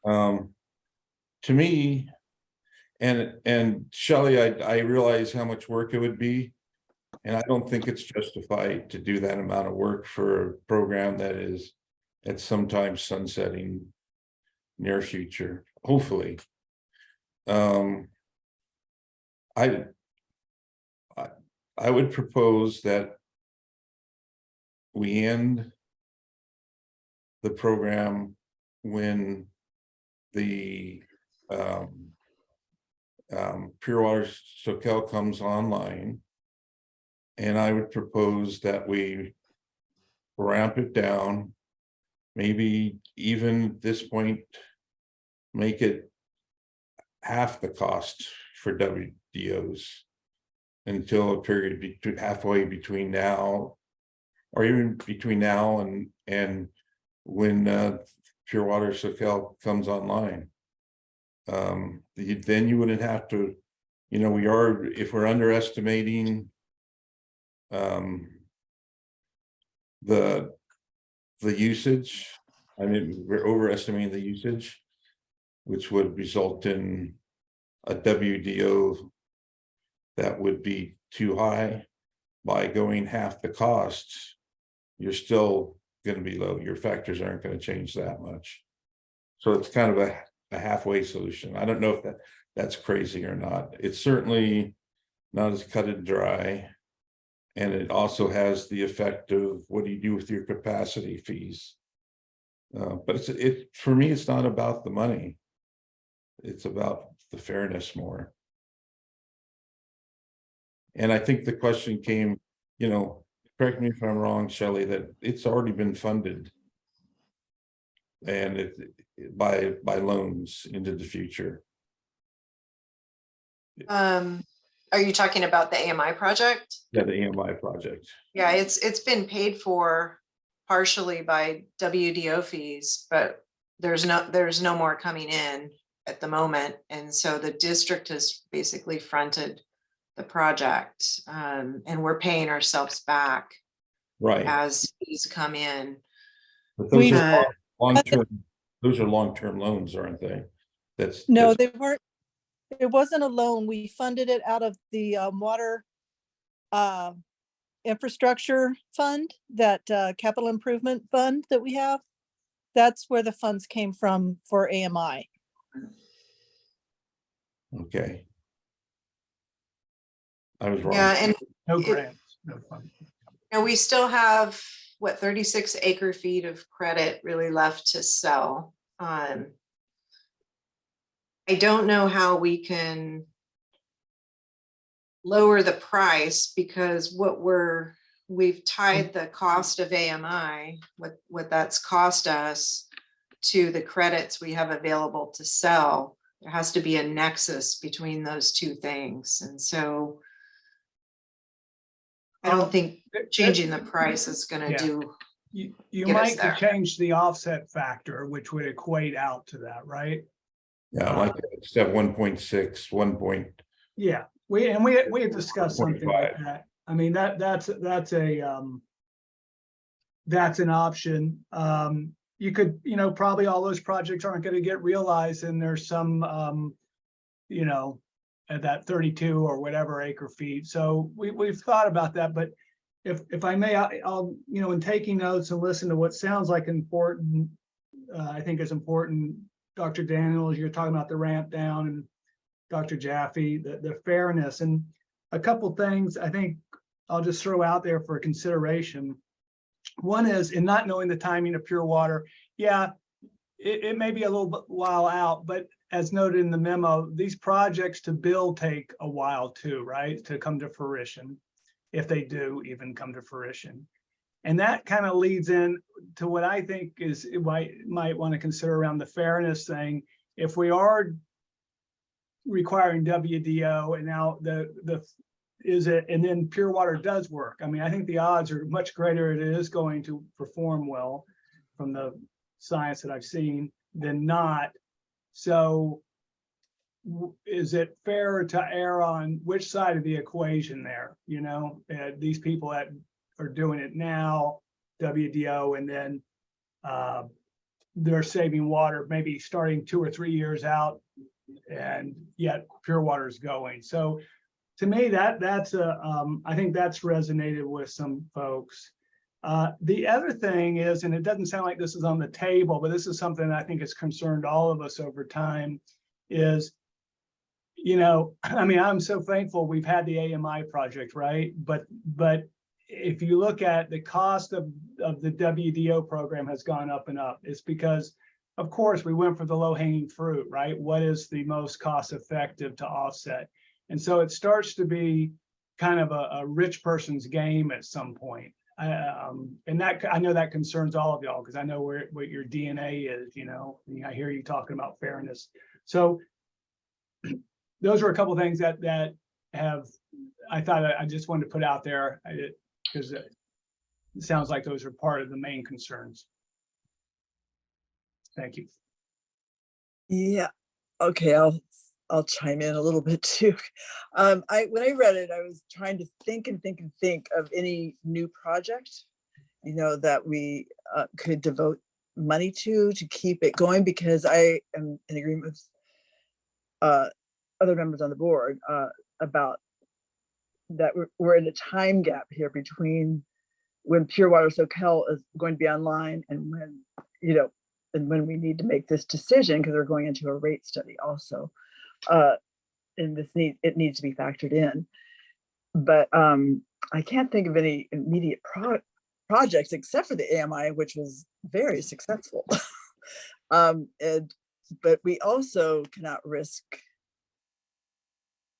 To me, and Shelley, I realize how much work it would be, and I don't think it's justified to do that amount of work for a program that is at sometimes sunsetting near future, hopefully. I would propose that we end the program when the Pure Water Soquel comes online. And I would propose that we ramp it down, maybe even at this point, make it half the cost for WDOs until a period halfway between now, or even between now and when Pure Water Soquel comes online. Then you wouldn't have to, if we're underestimating the usage, I mean, we're overestimating the usage, which would result in a WDO that would be too high. By going half the cost, you're still going to be low. Your factors aren't going to change that much. So it's kind of a halfway solution. I don't know if that's crazy or not. It's certainly not as cut and dry. And it also has the effect of what do you do with your capacity fees? But for me, it's not about the money. It's about the fairness more. And I think the question came, correct me if I'm wrong, Shelley, that it's already been funded. And by loans into the future. Are you talking about the AMI project? Yeah, the AMI project. Yeah, it's been paid for partially by WDO fees, but there's no more coming in at the moment. And so the district has basically fronted the project, and we're paying ourselves back Right. as fees come in. But those We- are long-term, those are long-term loans, aren't they? No, they weren't. It wasn't a loan. We funded it out of the water infrastructure fund, that capital improvement fund that we have. That's where the funds came from for AMI. Okay. I was wrong. Yeah, and No grants, no funding. we still have 36 acre feet of credit really left to sell. I don't know how we can lower the price, because we've tied the cost of AMI, what that's cost us, to the credits we have available to sell. There has to be a nexus between those two things. And so I don't think changing the price is going to do. You get us might there. change the offset factor, which would equate out to that, right? Yeah, like step 1.6, 1 point. Yeah, we had discussed something like 0.5. that. I mean, that's an option. You could, probably all those projects aren't going to get realized, and there's some, at that 32 or whatever acre feet. So we've thought about that, but if I may, I'll, in taking notes and listen to what sounds like important, I think is important, Dr. Daniels, you're talking about the ramp down, and Dr. Jaffe, the fairness, and a couple things I think I'll just throw out there for consideration. One is, in not knowing the timing of Pure Water, yeah, it may be a little while out, but as noted in the memo, these projects to build take a while too, right, to come to fruition, if they do even come to fruition. And that kind of leads in to what I think is might want to consider around the fairness thing. If we are requiring WDO, and now the is it, and then pure water does work. I mean, I think the odds are much greater it is going to perform well from the science that I've seen than not. So is it fair to err on which side of the equation there? You know, these people that are doing it now, WDO, and then they're saving water maybe starting 2 or 3 years out, and yet pure water is going. So to me, that's I think that's resonated with some folks. The other thing is, and it doesn't sound like this is on the table, but this is something I think has concerned all of us over time, is, you know, I mean, I'm so thankful we've had the AMI project, right? But if you look at the cost of the WDO program has gone up and up. It's because, of course, we went for the low hanging fruit, right? What is the most cost effective to offset? And so it starts to be kind of a rich person's game at some point. And that, I know that concerns all of y'all, because I know what your DNA is, you know. I hear you talking about fairness. So those are a couple of things that have, I thought I just wanted to put out there, because it sounds like those are part of the main concerns. Thank you. Yeah, okay, I'll chime in a little bit too. When I read it, I was trying to think of any new project, you know, that we could devote money to keep it going, because I am in agreement with other members on the board about that we're in a time gap here between when Pure Water Soquel is going to be online and when, you know, and when we need to make this decision, because we're going into a rate study also. And it needs to be factored in. But I can't think of any immediate projects except for the AMI, which was very successful. But we also cannot risk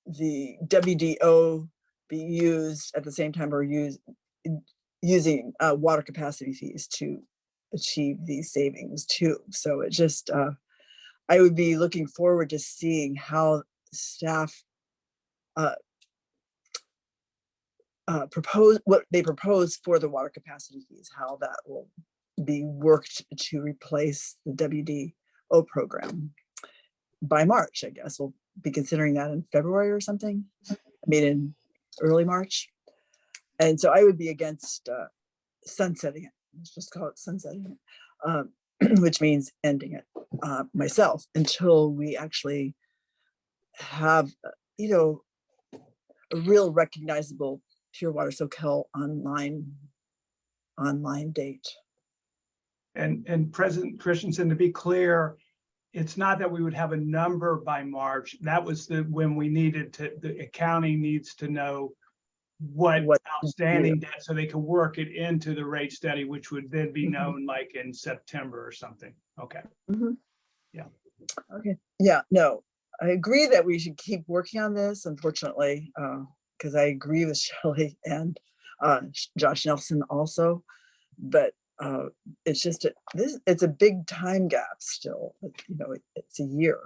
the WDO being used at the same time we're using water capacity fees to achieve these savings too. So it just, I would be looking forward to seeing how staff propose, what they propose for the water capacity fees, how that will be worked to replace the WDO program by March. I guess we'll be considering that in February or something. I mean, in early March. And so I would be against sunsetting it. Let's just call it sunsetting it, which means ending it myself, until we actually have, you know, a real recognizable Pure Water Soquel online date. And President Christensen, to be clear, it's not that we would have a number by March. That was when we needed to, the accounting needs to know what outstanding debt, so they can work it into the rate study, which would then be known like in September or something. Okay. Yeah. Okay. Yeah, no, I agree that we should keep working on this, unfortunately, because I agree with Shelley and Josh Nelson also, but it's just it's a big time gap still. You know, it's a year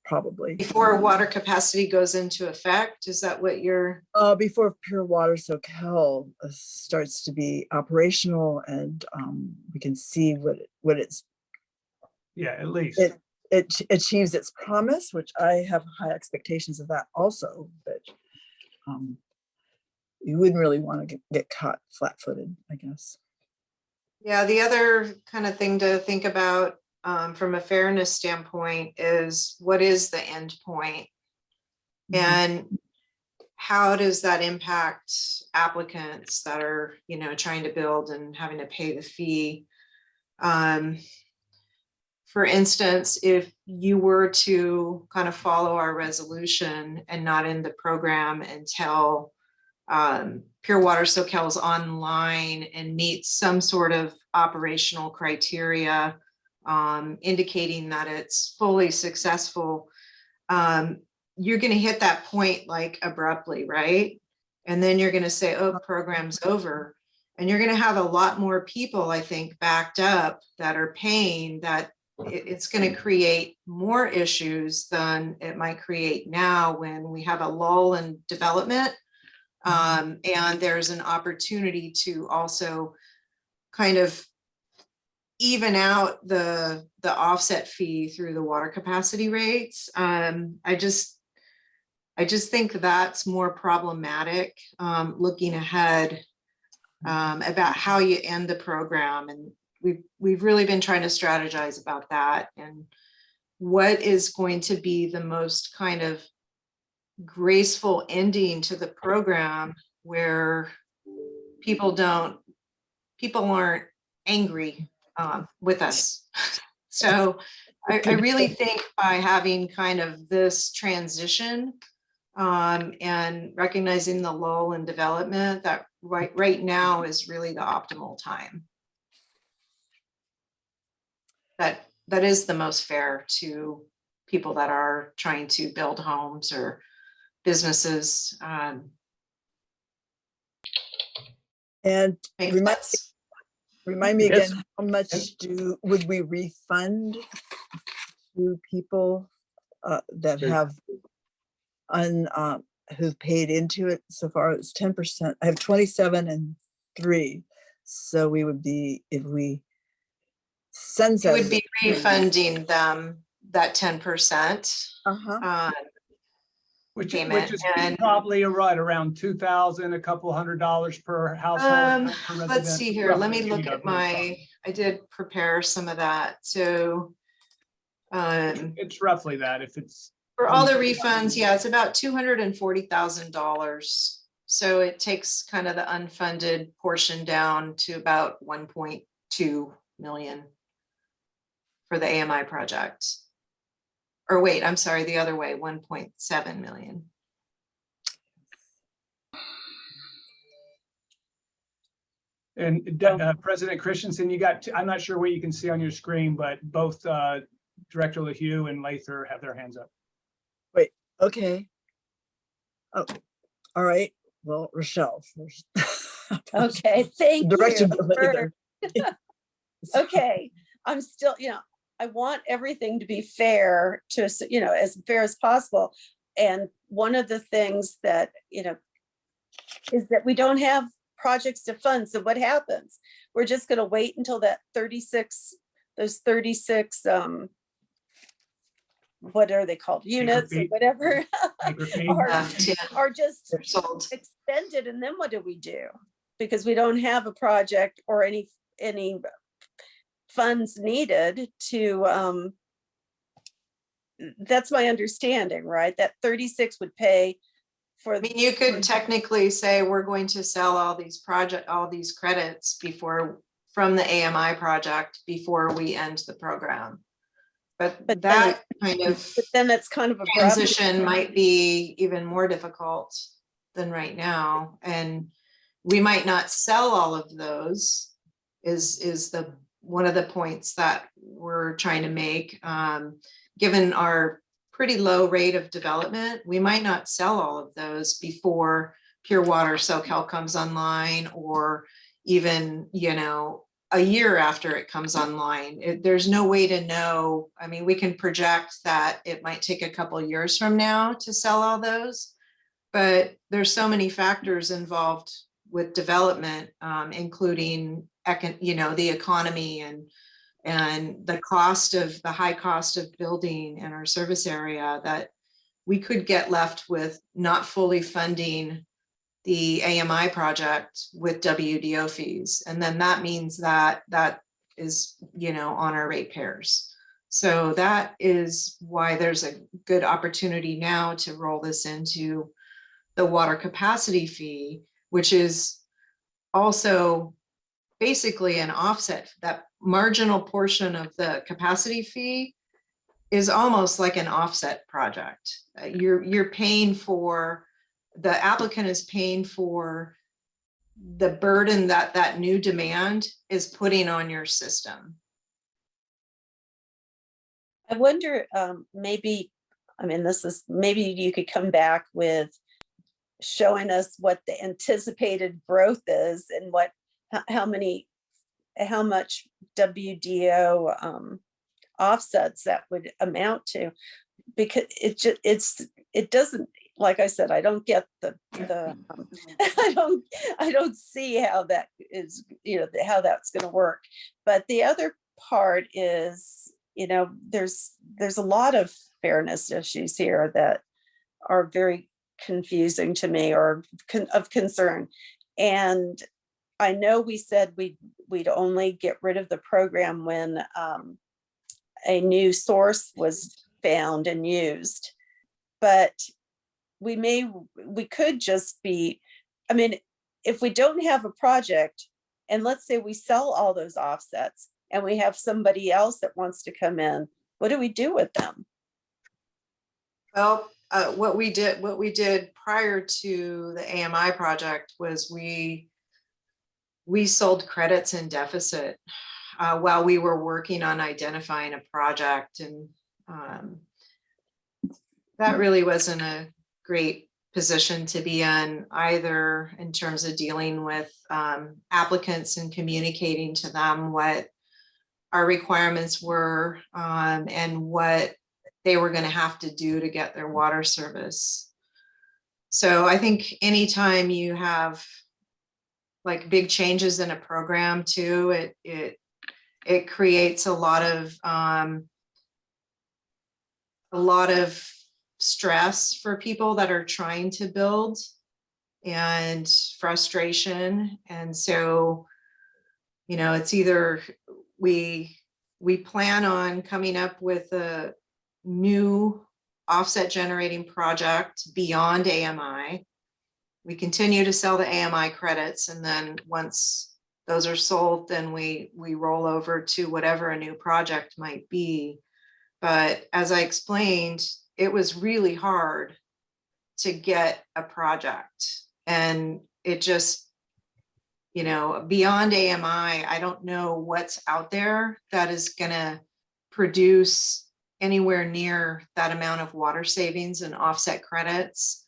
probably Before water capacity goes into effect. Is that what you're? Before Pure Water Soquel starts to be operational, and we can see what it's. Yeah, at least it achieves its promise, which I have high expectations of that also, but you wouldn't really want to get caught flat-footed, I guess. Yeah, the other kind of thing to think about from a fairness standpoint is, what is the end point? And how does that impact applicants that are, you know, trying to build and having to pay the fee? For instance, if you were to kind of follow our resolution and not end the program until Pure Water Soquel is online and meets some sort of operational criteria indicating that it's fully successful, you're going to hit that point like abruptly, right? And then you're going to say, oh, program's over. And you're going to have a lot more people, I think, backed up that are paying that it's going to create more issues than it might create now when we have a lull in development. And there's an opportunity to also kind of even out the offset fee through the water capacity rates. I just think that's more problematic, looking ahead, about how you end the program. And we've really been trying to strategize about that and what is going to be the most kind of graceful ending to the program where people aren't angry with us. So I really think by having kind of this transition and recognizing the lull in development, that right now is really the optimal time. That is the most fair to people that are trying to build homes or businesses. And Makes remind sense. Remind me Yes. again, how much would we refund to people that Sure. have who've paid into it so far? It's 10%. I have 27 and 3. So we would be, if we send You would be refunding them that 10%. Which payment, is and probably around $2,000, a couple $100 per household. per let's resident, see here. Let me roughly, look yeah, at I did prepare some of that. So It's roughly that if it's. for all the refunds, yeah, it's about $240,000. So it takes kind of the unfunded portion down to about 1.2 million for the AMI project. Or wait, I'm sorry, the other way, 1.7 million. And President Christensen, you got, I'm not sure what you can see on your screen, but both Director LaHue and Lather have their hands up. Wait, okay. Oh, all right. Well, Rochelle first. Okay, thank Director you. Lather. Okay, I'm still, I want everything to be fair to, as fair as possible. And one of the things that, is that we don't have projects to fund. So what happens? We're just going to wait until that 36, those 36, what are they called? Units or feet. where are just They're sold. extended. And then what do we do? Because we don't have a project or any funds needed to, that's my understanding, right? That 36 would pay for. I mean, you could technically say we're going to sell all these credits from the AMI project before we end the program. But that kind of then that's kind of a transition might be even more difficult than right now. And we might not sell all of those is one of the points that we're trying to make. Given our pretty low rate of development, we might not sell all of those before Pure Water Soquel comes online, or even, a year after it comes online. There's no way to know. I mean, we can project that it might take a couple of years from now to sell all those, but there's so many factors involved with development, including, the economy and the high cost of building in our service area, that we could get left with not fully funding the AMI project with WDO fees. And then that means that is, on our ratepayers. So that is why there's a good opportunity now to roll this into the water capacity fee, which is also basically an offset. That marginal portion of the capacity fee is almost like an offset project. You're paying for, the applicant is paying for the burden that new demand is putting on your system. I wonder, maybe you could come back with showing us what the anticipated growth is and how much WDO offsets that would amount to, because it doesn't, like I said, I don't get the I don't see how that is, how that's going to work. But the other part is, there's a lot of fairness issues here that are very confusing to me, or of concern. And I know we said we'd only get rid of the program when a new source was found and used, but we could just be, I mean, if we don't have a project, and let's say we sell all those offsets and we have somebody else that wants to come in, what do we do with them? Well, what we did prior to the AMI project was we sold credits in deficit while we were working on identifying a project. And that really wasn't a great position to be in either, in terms of dealing with applicants and communicating to them what our requirements were and what they were going to have to do to get their water service. So I think anytime you have like big changes in a program too, it creates a lot of stress for people that are trying to build, and frustration. And so, it's either we plan on coming up with a new offset generating project beyond AMI. We continue to sell the AMI credits, and then once those are sold, then we roll over to whatever a new project might be. But as I explained, it was really hard to get a project, and it just, beyond AMI, I don't know what's out there that is going to produce anywhere near that amount of water savings and offset credits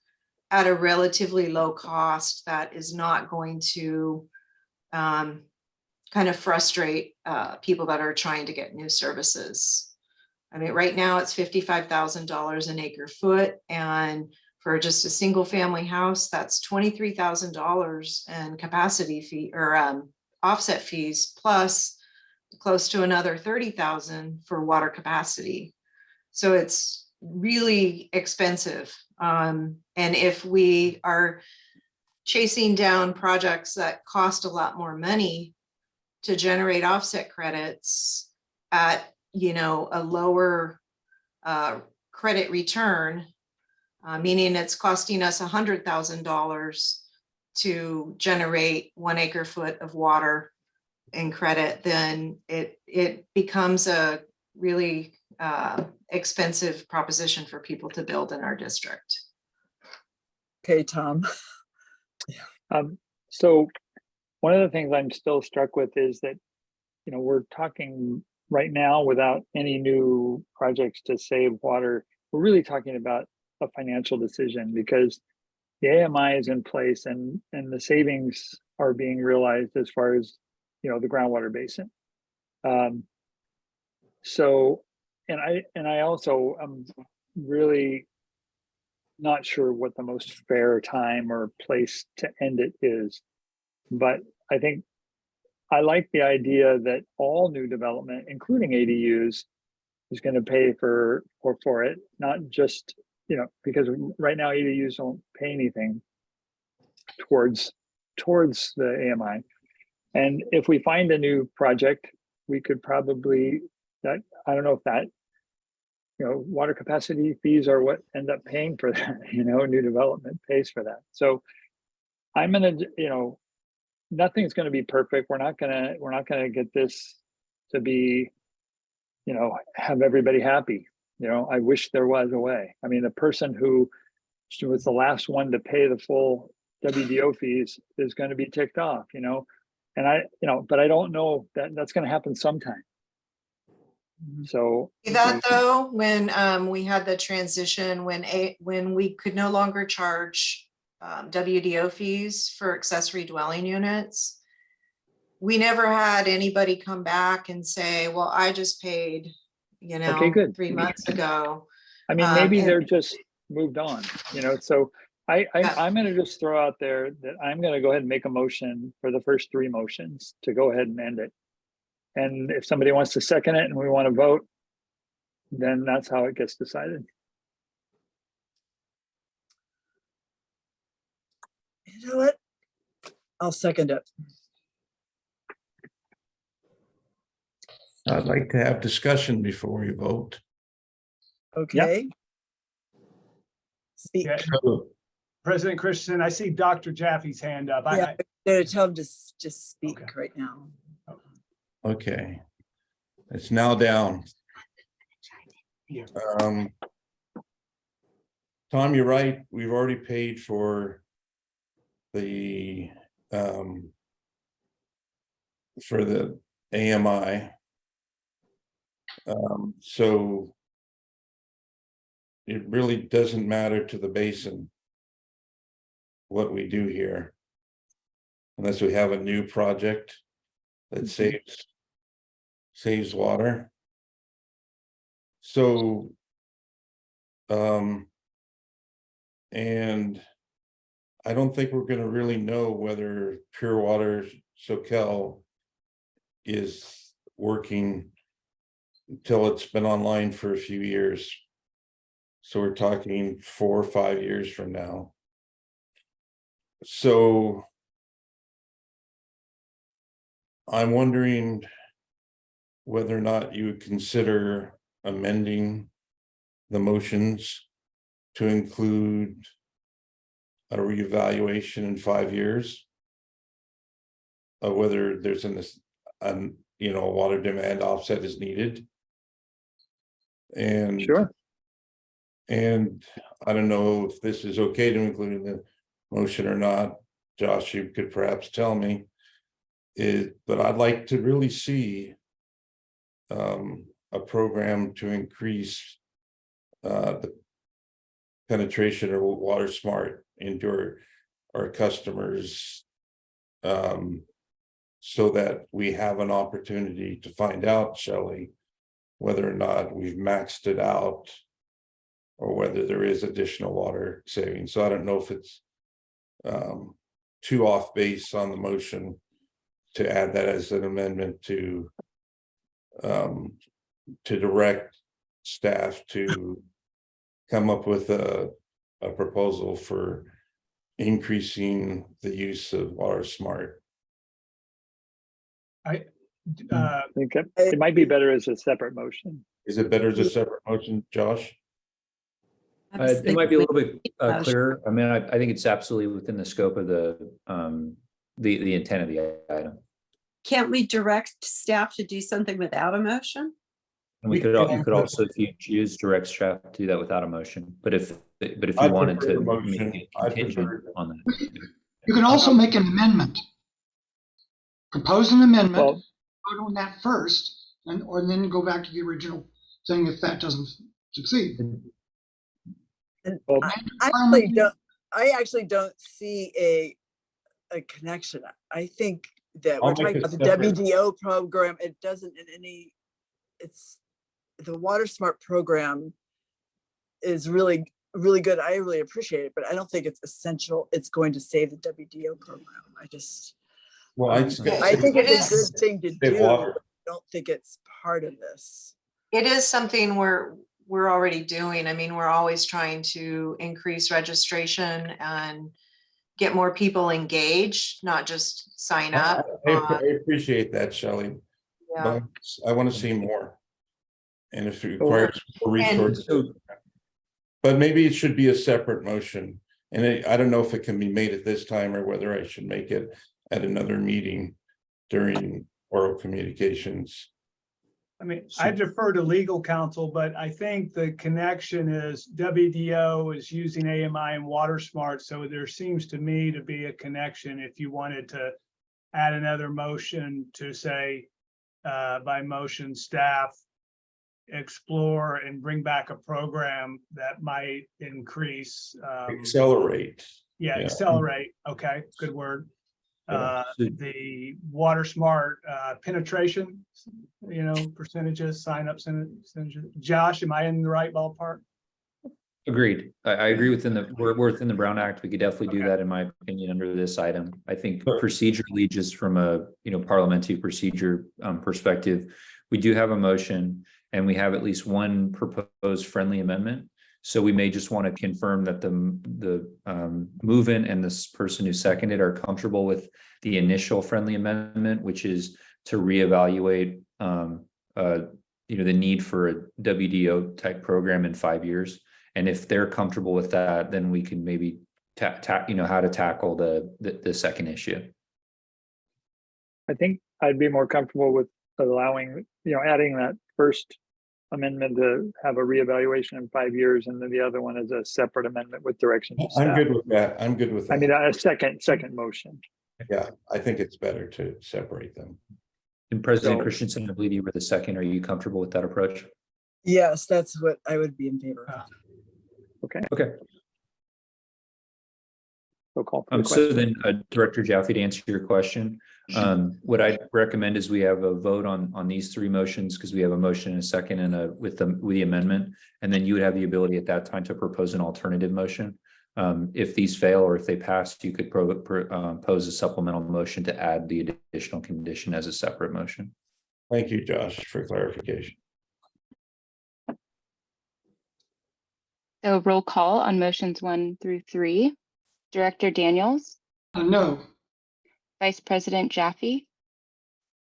at a relatively low cost that is not going to kind of frustrate people that are trying to get new services. I mean, right now it's $55,000 an acre foot, and for just a single family house, that's $23,000 in capacity fee or offset fees, plus close to another $30,000 for water capacity. So it's really expensive. And if we are chasing down projects that cost a lot more money to generate offset credits at, a lower credit return, meaning it's costing us $100,000 to generate 1 acre foot of water in credit, then it becomes a really expensive proposition for people to build in our district. Okay, Tom. So one of the things I'm still struck with is that, we're talking right now without any new projects to save water. We're really talking about a financial decision, because the AMI is in place and the savings are being realized as far as, the groundwater basin. So, and I also am really not sure what the most fair time or place to end it is, but I think I like the idea that all new development, including ADUs, is going to pay for it, not just, because right now ADUs don't pay anything towards the AMI. And if we find a new project, we could probably, I don't know if that, water capacity fees are what end up paying for that, new development pays for that. So I'm going to, nothing's going to be perfect. We're not going to get this to be, have everybody happy. I wish there was a way. I mean, the person who was the last one to pay the full WDO fees is going to be ticked off, and but I don't know that that's going to happen sometime. So That though, when we had the transition, when we could no longer charge WDO fees for accessory dwelling units, we never had anybody come back and say, well, I just paid Okay, good. 3 months ago. I mean, maybe and- they're just moved on, so Yeah. I'm gonna just throw out there that I'm gonna go ahead and make a motion for the first 3 motions to go ahead and end it. And if somebody wants to second it and we want to vote, then that's how it gets decided. You know what? I'll second it. I'd like to have discussion before we vote. Okay. Speak. Yeah, So, President Christensen, I see Dr. Jaffe's hand up. Yeah, no, tell him to just speak Okay. right now. okay. It's now down. Yeah. Tom, you're right. We've already paid for the AMI. So it really doesn't matter to the basin what we do here, unless we have a new project that saves water. So and I don't think we're going to really know whether Pure Water Soquel is working until it's been online for a few years. So we're talking 4 or 5 years from now. So I'm wondering whether or not you would consider amending the motions to include a reevaluation in 5 years of whether there's a water demand offset is needed. And Sure. And I don't know if this is okay to include in the motion or not. Josh, you could perhaps tell me. But I'd like to really see a program to increase the penetration of Water Smart into our customers, so that we have an opportunity to find out, Shelley, whether or not we've maxed it out or whether there is additional water savings. So I don't know if it's too off base on the motion to add that as an amendment to direct staff to come up with a proposal for increasing the use of Water Smart. I think it might be better as a separate motion. Is it better as a separate motion, Josh? It might be a little bit clearer. I mean, I think it's absolutely within the scope of the intent of the item. Can't we direct staff to do something without a motion? And you could also, if you choose, direct staff to do that without a motion. But if you wanted to make it contingent on that, You can also make an amendment. Propose an amendment, Well, vote on that first, and then go back to the original thing if that doesn't succeed. And Well, I actually don't see a connection. I think that we're I'll talking make about it the separate. WDO program. It doesn't in any, it's the Water Smart program is really, really good. I really appreciate it, but I don't think it's essential. It's going to save the WDO program. I think it's a good thing to do. I don't think it's part of this. It is something we're already doing. I mean, we're always trying to increase registration and get more people engaged, not just sign up. I appreciate that, Shelley. Yeah. But I want to see more. And if it requires more resources, but maybe it should be a separate motion. And I don't know if it can be made at this time or whether I should make it at another meeting during oral communications. I mean, I defer to legal counsel, but I think the connection is WDO is using AMI and Water Smart. So there seems to me to be a connection if you wanted to add another motion to say by motion staff explore and bring back a program that might increase. Accelerate. Yeah, accelerate. Okay, good word. The Water Smart penetration percentages, sign up percentages. Josh, am I in the right ballpark? Agreed. I agree we're within the Brown Act. We could definitely do that, in my opinion, under this item. I think procedurally, just from a, parliamentary procedure perspective, we do have a motion and we have at least one proposed friendly amendment. So we may just want to confirm that the move-in and this person who seconded are comfortable with the initial friendly amendment, which is to reevaluate, the need for a WDO type program in 5 years. And if they're comfortable with that, then we can maybe how to tackle the second issue. I think I'd be more comfortable with allowing, adding that first amendment to have a reevaluation in 5 years, and then the other one is a separate amendment with direction to staff. I'm good with that. I'm good with that. I mean, a second motion. Yeah, I think it's better to separate them. And President Christensen, I believe you were the second. Are you comfortable with that approach? Yes, that's what I would be in favor of. Okay. So call for the So question. then, Director Jaffe, to answer your question, what I recommend is we have a vote on these three motions, because we have a motion and a second and with the amendment, and then you would have the ability at that time to propose an alternative motion. If these fail or if they pass, you could pose a supplemental motion to add the additional condition as a separate motion. Thank you, Josh, for clarification. So roll call on motions 1 through 3. Director Daniels, No. Vice President Jaffe,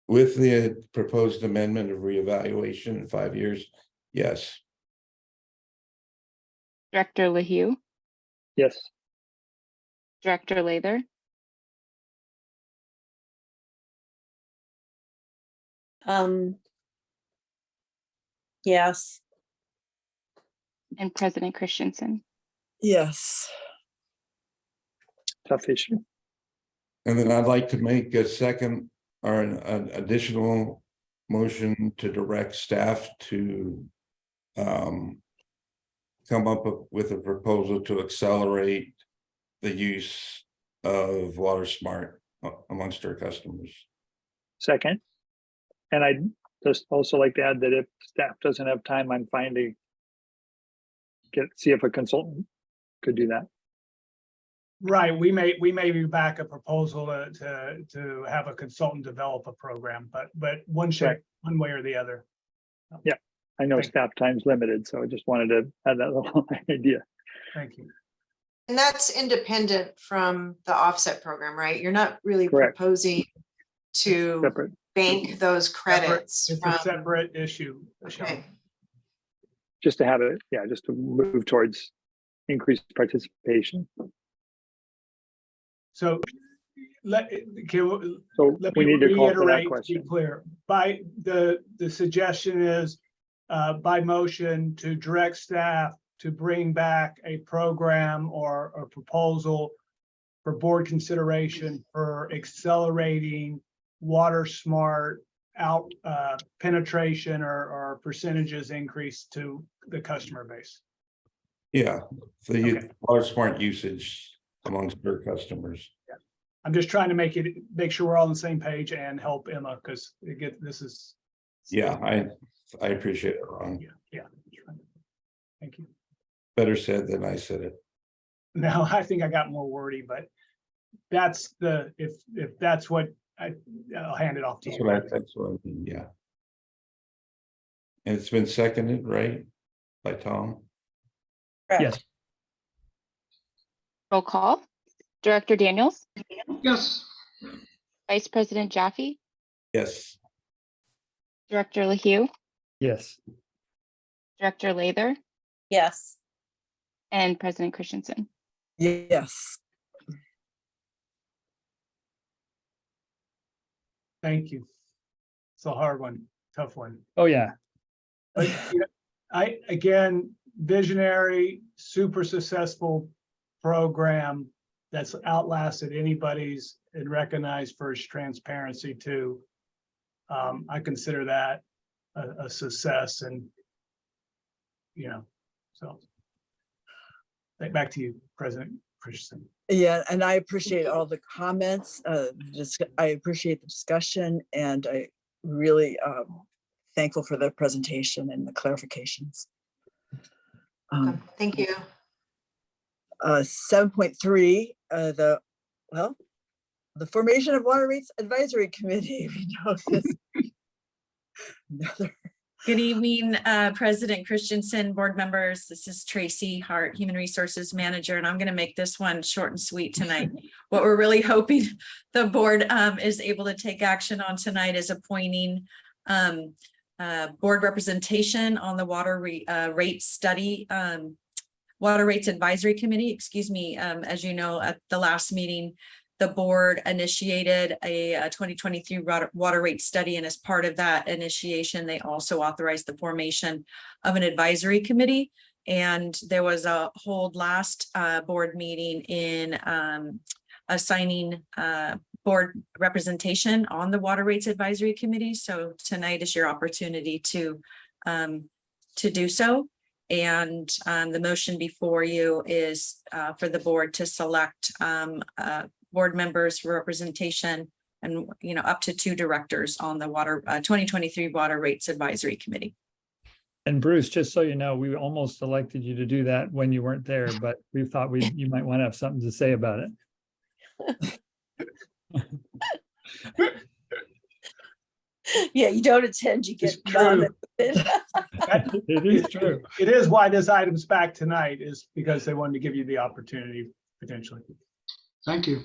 With the proposed amendment of reevaluation in 5 years, yes. Director LaHue, Yes. Director Lather, Yes. and President Christensen. Yes. Tough issue. And then I'd like to make a second or an additional motion to direct staff to come up with a proposal to accelerate the use of Water Smart amongst our customers. Second. And I'd just also like to add that if staff doesn't have time, I'm fine to see if a consultant could do that. Right, we may be back a proposal to have a consultant develop a program, but one way or the other. Yeah, I know Thank staff time's limited, so I just wanted to add that little idea. Thank you. And that's independent from the offset program, right? You're not really Correct. proposing to Separate. bank those credits. It's a separate issue. Okay. Just to have it, just to move towards increased participation. So let So me we need to call for that reiterate, to be question. clear. By the suggestion is by motion to direct staff to bring back a program or a proposal for board consideration for accelerating Water Smart out penetration or percentages increase to the customer base. Yeah, the Okay. Water Smart usage amongst their customers. Yeah. I'm just trying to make sure we're all on the same page and help Emma, because this is. Yeah, I appreciate it, Ron. Yeah. Thank you. Better said than I said it. No, I think I got more wordy, but that's if that's what I'll hand it off to you. That's what I mean, yeah. And it's been seconded, right? By Tom? Yes. Roll call. Director Daniels, Yes. Vice President Jaffe, Yes. Director LaHue, Yes. Director Lather, Yes. and President Christensen. Yes. Thank you. It's a hard one, tough one. Oh, yeah. But again, visionary, super successful program that's outlasted anybody's and recognized for its transparency too. I consider that a success, and so back to you, President Christensen. Yeah, and I appreciate all the comments. I appreciate the discussion, and I really thankful for the presentation and the clarifications. Thank you. 7.3, the formation of Water Rates Advisory Committee. We know this. Another. Good evening, President Christensen, board members. This is Tracy Hart, Human Resources Manager, and I'm going to make this one short and sweet tonight. What we're really hoping the board is able to take action on tonight is appointing board representation on the water rate study, Water Rates Advisory Committee, excuse me. As you know, at the last meeting, the board initiated a 2023 water rate study, and as part of that initiation, they also authorized the formation of an advisory committee. And there was a hold last board meeting in assigning board representation on the Water Rates Advisory Committee. So tonight is your opportunity to do so. And the motion before you is for the board to select board members for representation and, up to 2 directors on the 2023 Water Rates Advisory Committee. And Bruce, just so you know, we almost elected you to do that when you weren't there, but we thought you might want to have something to say about it. Yeah, you don't attend, you get It's true. nominated. It is true. It is why this item's back tonight, is because they wanted to give you the opportunity potentially. Thank you.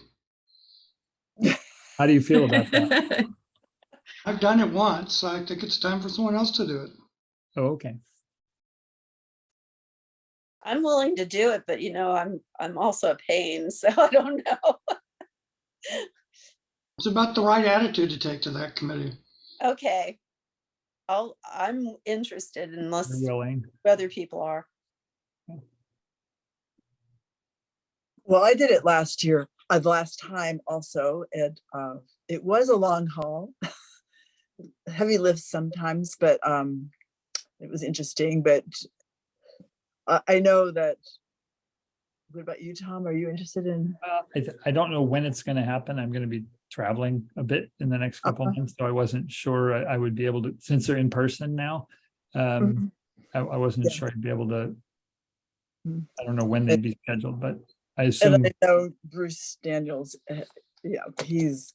How do you feel about that? I've done it once. I think it's time for someone else to do it. Oh, okay. I'm willing to do it, but I'm also a pain, so I don't know. It's about the right attitude to take to that committee. Okay. I'm interested unless You're willing. other people are. Well, I did it last year, the last time also, and it was a long haul, heavy lifts sometimes, but it was interesting. But I know that. What about you, Tom? Are you interested in? I don't know when it's going to happen. I'm going to be traveling a bit in the next couple of months, so I wasn't sure I would be able to, since they're in person now. I wasn't sure I'd be able to. I don't know when they'd be scheduled, but I assume. And I know Bruce Daniels, he's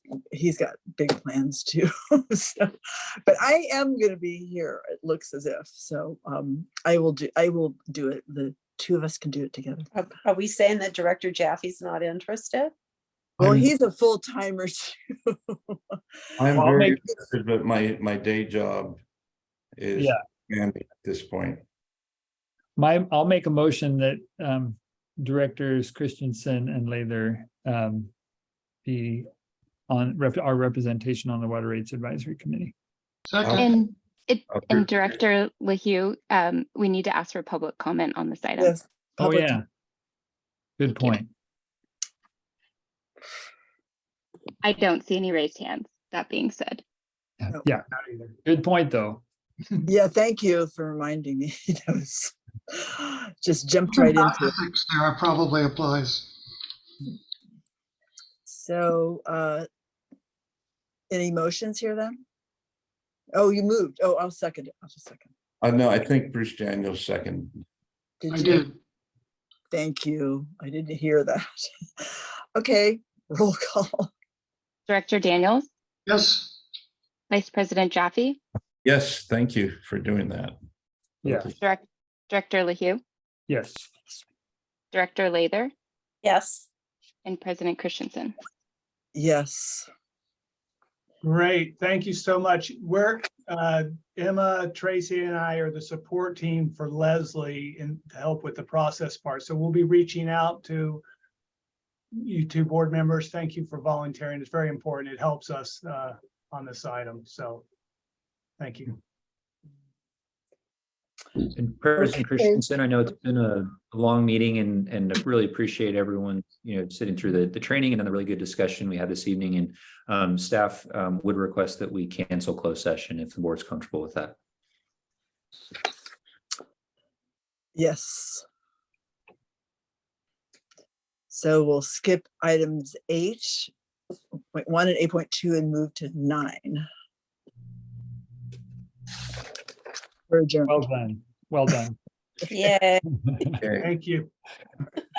got big plans too. So, but I am going to be here. It looks as if so. I will do it. The 2 of us can do it together. Are we saying that Director Jaffe's not interested? Well, he's a full timer too. I'm very interested, but my day job is at this point. I'll make a motion that Directors Christensen and Lather be on our representation on the Water Rates Advisory Committee. Second. And Director LaHue, we need to ask for public comment on this item. Yes. Oh, yeah. Good point. I don't see any raised hands. That being said. Yeah. Good point, though. Yeah, thank you for reminding me. That was just jumped right into it. There probably applies. So, any motions here then? Oh, you moved. Oh, I'll second it. I'll just second. No, I think Bruce Daniels second. Did I you? did. Thank you. I didn't hear that. Okay, roll call. Director Daniels, Yes. Vice President Jaffe, Yes, thank you for doing that. Yeah. Director LaHue, Yes. Director Lather, Yes. and President Christensen. Yes. Great, thank you so much. Emma, Tracy, and I are the support team for Leslie to help with the process part. So we'll be reaching out to you 2 board members. Thank you for volunteering. It's very important. It helps us on this item. So thank you. And President Christensen, I know it's been a long meeting and I really appreciate everyone, sitting through the training and then the really good discussion we had this evening. And staff would request that we cancel closed session if the board's comfortable with that. Yes. So we'll skip items 8.1 and 8.2 and move to 9. We're adjourned. Well done. Well done. Yeah. Okay. Thank you.